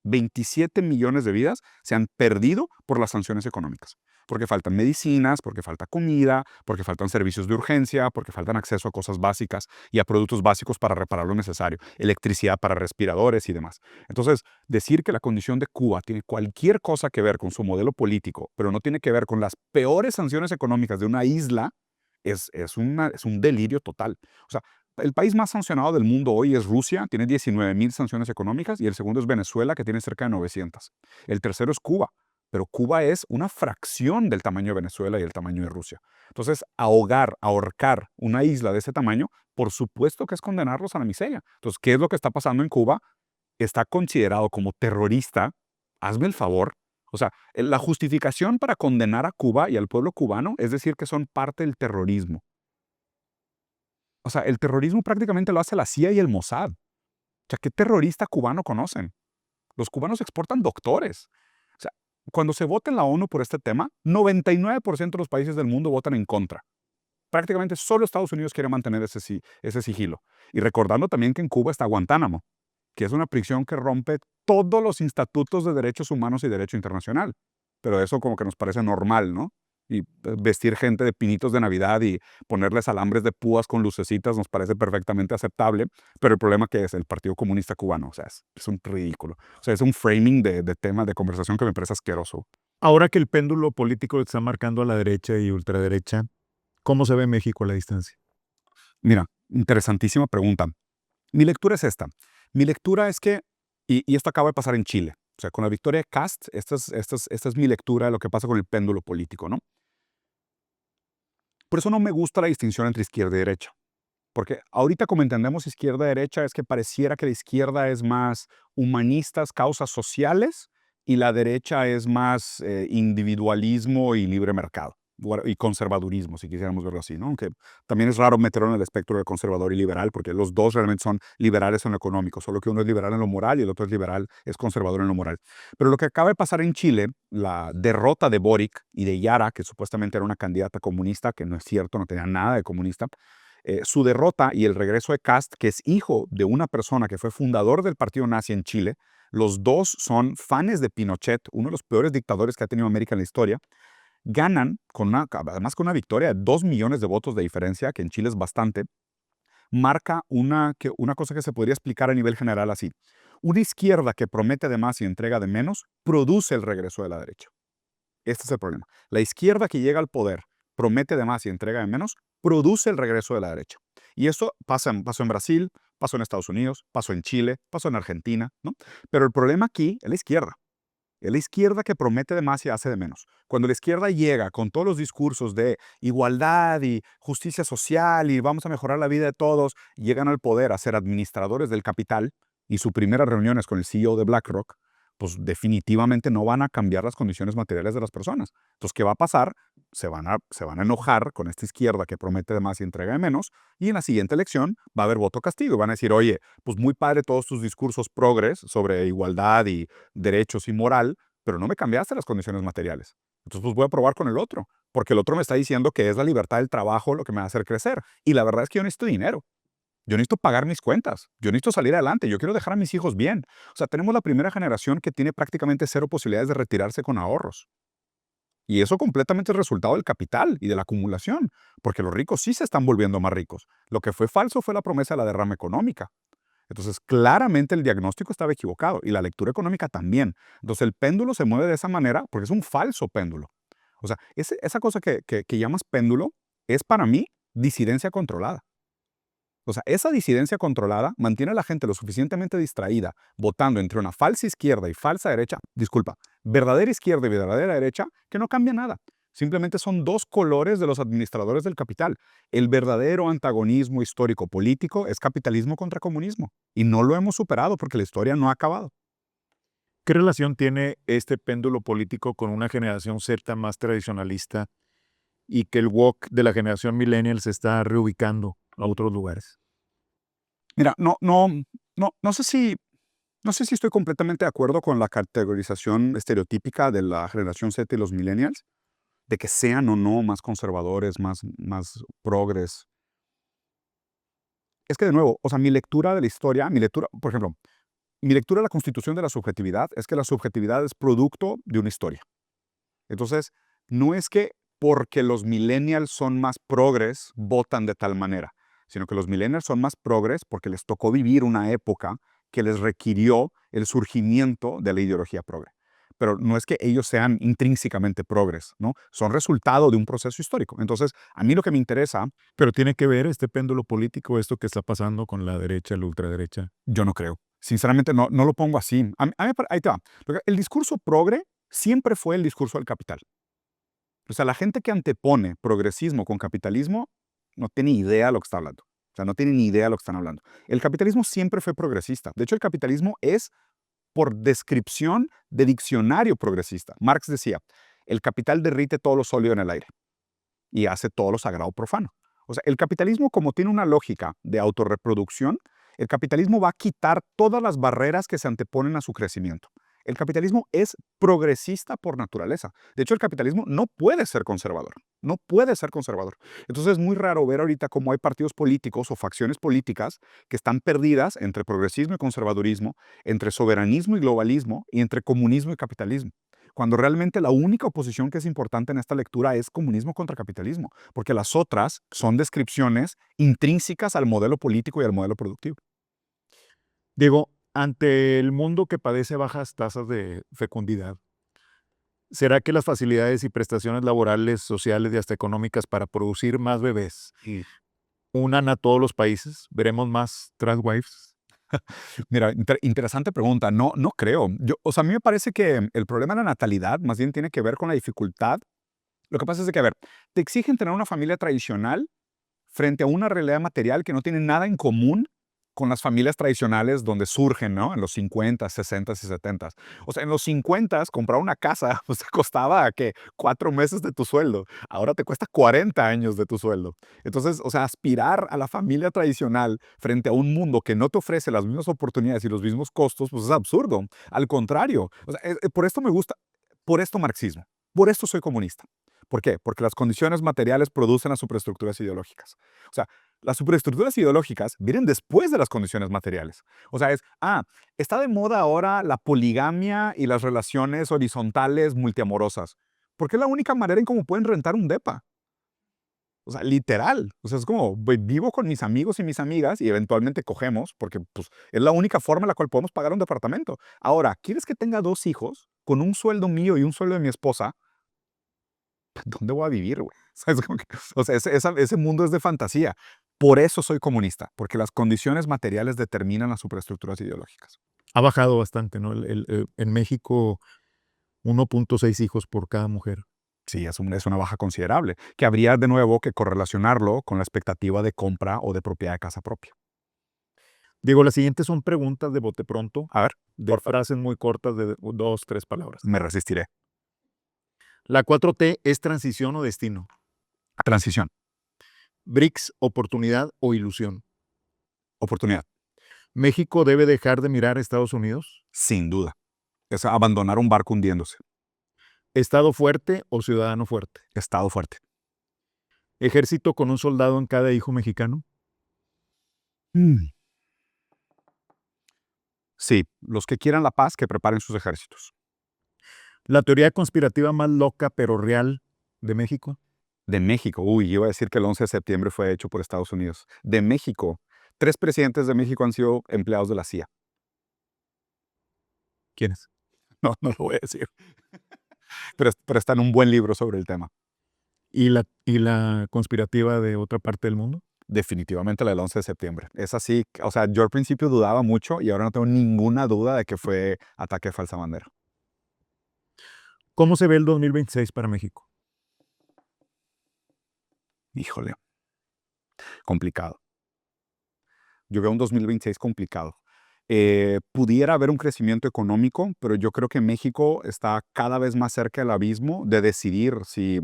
27 millones de vidas se han perdido por las sanciones económicas. Porque faltan medicinas, porque falta comida, porque faltan servicios de urgencia, porque faltan acceso a cosas básicas y a productos básicos para reparar lo necesario, electricidad para respiradores y demás. Entonces, decir que la condición de Cuba tiene cualquier cosa que ver con su modelo político, pero no tiene que ver con las peores sanciones económicas de una isla, es un delirio total. O sea, el país más sancionado del mundo hoy es Rusia, tiene 19,000 sanciones económicas, y el segundo es Venezuela, que tiene cerca de 900. El tercero es Cuba, pero Cuba es una fracción del tamaño de Venezuela y el tamaño de Rusia. Entonces, ahorcar una isla de ese tamaño, por supuesto que es condenarlos a la miseria. Entonces, ¿qué es lo que está pasando en Cuba? Está considerado como terrorista. Hazme el favor. O sea, la justificación para condenar a Cuba y al pueblo cubano es decir que son parte del terrorismo. O sea, el terrorismo prácticamente lo hace la CIA y el Mossad. O sea, ¿qué terrorista cubano conocen? Los cubanos exportan doctores. O sea, cuando se vota en la ONU por este tema, 99% de los países del mundo votan en contra. Prácticamente solo Estados Unidos quiere mantener ese sigilo. Y recordando también que en Cuba está Guantánamo, que es una prisión que rompe todos los estatutos de derechos humanos y derecho internacional. Pero eso como que nos parece normal, ¿no? Y vestir gente de pinitos de Navidad y ponerles alambres de púas con lucecitas nos parece perfectamente aceptable, pero el problema que es el Partido Comunista Cubano, o sea, es un ridículo. O sea, es un framing de tema de conversación que me parece asqueroso. Ahora que el péndulo político está marcando a la derecha y ultraderecha, ¿cómo se ve México a la distancia? Mira, interesantísima pregunta. Mi lectura es esta. Mi lectura es que, y esto acaba de pasar en Chile, o sea, con la victoria de Kast, esta es mi lectura de lo que pasa con el péndulo político, ¿no? Por eso no me gusta la distinción entre izquierda y derecha. Porque ahorita como entendemos izquierda-derecha es que pareciera que la izquierda es más humanistas, causas sociales, y la derecha es más individualismo y libre mercado, y conservadurismo, si quisiéramos verlo así, ¿no? Aunque también es raro meterlo en el espectro de conservador y liberal, porque los dos realmente son liberales en lo económico, solo que uno es liberal en lo moral y el otro es liberal, es conservador en lo moral. Pero lo que acaba de pasar en Chile, la derrota de Boric y de Yara, que supuestamente era una candidata comunista, que no es cierto, no tenía nada de comunista, su derrota y el regreso de Kast, que es hijo de una persona que fue fundador del partido nazi en Chile. Los dos son fans de Pinochet, uno de los peores dictadores que ha tenido América en la historia. Ganan, además con una victoria de 2 millones de votos de diferencia, que en Chile es bastante. Marca una cosa que se podría explicar a nivel general así. Una izquierda que promete de más y entrega de menos, produce el regreso de la derecha. Este es el problema. La izquierda que llega al poder, promete de más y entrega de menos, produce el regreso de la derecha. Y esto pasó en Brasil, pasó en Estados Unidos, pasó en Chile, pasó en Argentina, ¿no? Pero el problema aquí es la izquierda. Es la izquierda que promete de más y hace de menos. Cuando la izquierda llega con todos los discursos de igualdad y justicia social y vamos a mejorar la vida de todos, llegan al poder a ser administradores del capital, y su primera reunión es con el CEO de BlackRock, pues definitivamente no van a cambiar las condiciones materiales de las personas. Entonces, ¿qué va a pasar? Se van a enojar con esta izquierda que promete de más y entrega de menos, y en la siguiente elección va a haber voto castigo. Y van a decir, oye, pues muy padre todos tus discursos progres sobre igualdad y derechos y moral, pero no me cambiaste las condiciones materiales. Entonces, pues voy a probar con el otro, porque el otro me está diciendo que es la libertad del trabajo lo que me va a hacer crecer. Y la verdad es que yo necesito dinero. Yo necesito pagar mis cuentas. Yo necesito salir adelante. Yo quiero dejar a mis hijos bien. O sea, tenemos la primera generación que tiene prácticamente cero posibilidades de retirarse con ahorros. Y eso completamente es resultado del capital y de la acumulación, porque los ricos sí se están volviendo más ricos. Lo que fue falso fue la promesa de la derrama económica. Entonces, claramente el diagnóstico estaba equivocado y la lectura económica también. Entonces, el péndulo se mueve de esa manera porque es un falso péndulo. O sea, esa cosa que llamas péndulo es para mí disidencia controlada. O sea, esa disidencia controlada mantiene a la gente lo suficientemente distraída, votando entre una falsa izquierda y falsa derecha, disculpa, verdadera izquierda y verdadera derecha, que no cambia nada. Simplemente son dos colores de los administradores del capital. El verdadero antagonismo histórico-político es capitalismo contra comunismo. Y no lo hemos superado porque la historia no ha acabado. ¿Qué relación tiene este péndulo político con una generación Z más tradicionalista y que el woke de la generación millennial se está reubicando a otros lugares? Mira, no sé si estoy completamente de acuerdo con la categorización estereotípica de la generación Z y los millennials, de que sean o no más conservadores, más progres. Es que de nuevo, o sea, mi lectura de la historia, por ejemplo, mi lectura de la constitución de la subjetividad es que la subjetividad es producto de una historia. Entonces, no es que porque los millennials son más progres, votan de tal manera, sino que los millennials son más progres porque les tocó vivir una época que les requirió el surgimiento de la ideología progre. Pero no es que ellos sean intrínsecamente progres, ¿no? Son resultado de un proceso histórico. Entonces, a mí lo que me interesa, Pero tiene que ver este péndulo político, esto que está pasando con la derecha, la ultraderecha. yo no creo. Sinceramente, no lo pongo así. Ahí te va. Porque el discurso progre siempre fue el discurso del capital. O sea, la gente que antepone progresismo con capitalismo no tiene idea de lo que está hablando. O sea, no tiene ni idea de lo que están hablando. El capitalismo siempre fue progresista. De hecho, el capitalismo es, por descripción de diccionario progresista. Marx decía, el capital derrite todo lo sólido en el aire y hace todo lo sagrado profano. O sea, el capitalismo, como tiene una lógica de autorreproducción, el capitalismo va a quitar todas las barreras que se anteponen a su crecimiento. El capitalismo es progresista por naturaleza. De hecho, el capitalismo no puede ser conservador. No puede ser conservador. Entonces es muy raro ver ahorita cómo hay partidos políticos o facciones políticas que están perdidas entre progresismo y conservadurismo, entre soberanismo y globalismo y entre comunismo y capitalismo. Cuando realmente la única oposición que es importante en esta lectura es comunismo contra capitalismo, porque las otras son descripciones intrínsecas al modelo político y al modelo productivo. Diego, ante el mundo que padece bajas tasas de fecundidad, ¿será que las facilidades y prestaciones laborales, sociales y hasta económicas para producir más bebés unan a todos los países? ¿Veremos más tradwives? Mira, interesante pregunta. No creo. O sea, a mí me parece que el problema de la natalidad más bien tiene que ver con la dificultad. Lo que pasa es que, a ver, te exigen tener una familia tradicional frente a una realidad material que no tiene nada en común con las familias tradicionales donde surgen, ¿no? En los 50, 60 y 70. O sea, en los 50 comprar una casa pues, te costaba, ¿qué? 4 meses de tu sueldo. Ahora te cuesta 40 años de tu sueldo. Entonces, o sea, aspirar a la familia tradicional frente a un mundo que no te ofrece las mismas oportunidades y los mismos costos, pues es absurdo. Al contrario, o sea, por esto me gusta, por esto marxismo, por esto soy comunista. ¿Por qué? Porque las condiciones materiales producen las superestructuras ideológicas. O sea, las superestructuras ideológicas vienen después de las condiciones materiales. O sea, está de moda ahora la poligamia y las relaciones horizontales multiamorosas. Porque es la única manera en cómo pueden rentar un depa. O sea, literal. O sea, es como vivo con mis amigos y mis amigas y eventualmente cogemos, porque pues, es la única forma en la cual podemos pagar un departamento. Ahora, ¿quieres que tenga 2 hijos con un sueldo mío y un sueldo de mi esposa? ¿Dónde voy a vivir, güey? ¿Sabes? O sea, ese mundo es de fantasía. Por eso soy comunista, porque las condiciones materiales determinan las superestructuras ideológicas. Ha bajado bastante, ¿no? En México, 1.6 hijos por cada mujer. Sí, es una baja considerable, que habría de nuevo que correlacionarlo con la expectativa de compra o de propiedad de casa propia. Diego, las siguientes son preguntas de bote pronto, A ver, de por favor, frases muy cortas de 2, 3 palabras. me resistiré. ¿La 4T es transición o destino? Transición, ¿BRICS, oportunidad o ilusión? oportunidad, ¿México debe dejar de mirar a Estados Unidos? sin duda. Es abandonar un barco hundiéndose. ¿Estado fuerte o ciudadano fuerte? Estado fuerte. ¿Ejército con un soldado en cada hijo mexicano? Sí, los que quieran la paz, que preparen sus ejércitos. La teoría conspirativa más loca pero real de México. De México, uy, iba a decir que el 11 de septiembre fue hecho por Estados Unidos. De México, 3 presidentes de México han sido empleados de la CIA. ¿Quiénes? No, no lo voy a decir. Pero está en un buen libro sobre el tema. ¿Y la conspirativa de otra parte del mundo? Definitivamente la del 11 de septiembre. Es así, o sea, yo al principio dudaba mucho y ahora no tengo ninguna duda de que fue ataque a falsa bandera. ¿Cómo se ve el 2026 para México? Híjole, complicado. Yo veo un 2026 complicado. Pudiera haber un crecimiento económico, pero yo creo que México está cada vez más cerca del abismo de decidir si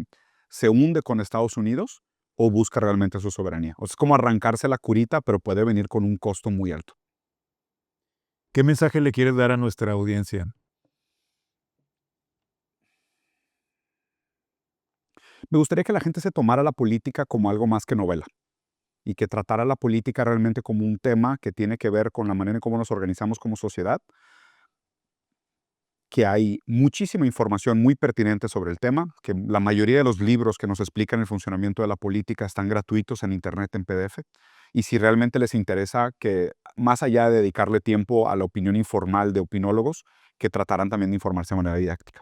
se hunde con Estados Unidos o busca realmente su soberanía. O sea, es como arrancarse la curita, pero puede venir con un costo muy alto. ¿Qué mensaje le quieres dar a nuestra audiencia? Me gustaría que la gente se tomara la política como algo más que novela y que tratara la política realmente como un tema que tiene que ver con la manera en cómo nos organizamos como sociedad, que hay muchísima información muy pertinente sobre el tema, que la mayoría de los libros que nos explican el funcionamiento de la política están gratuitos en Internet en PDF. Y si realmente les interesa que, más allá de dedicarle tiempo a la opinión informal de opinólogos, que trataran también de informarse de manera didáctica.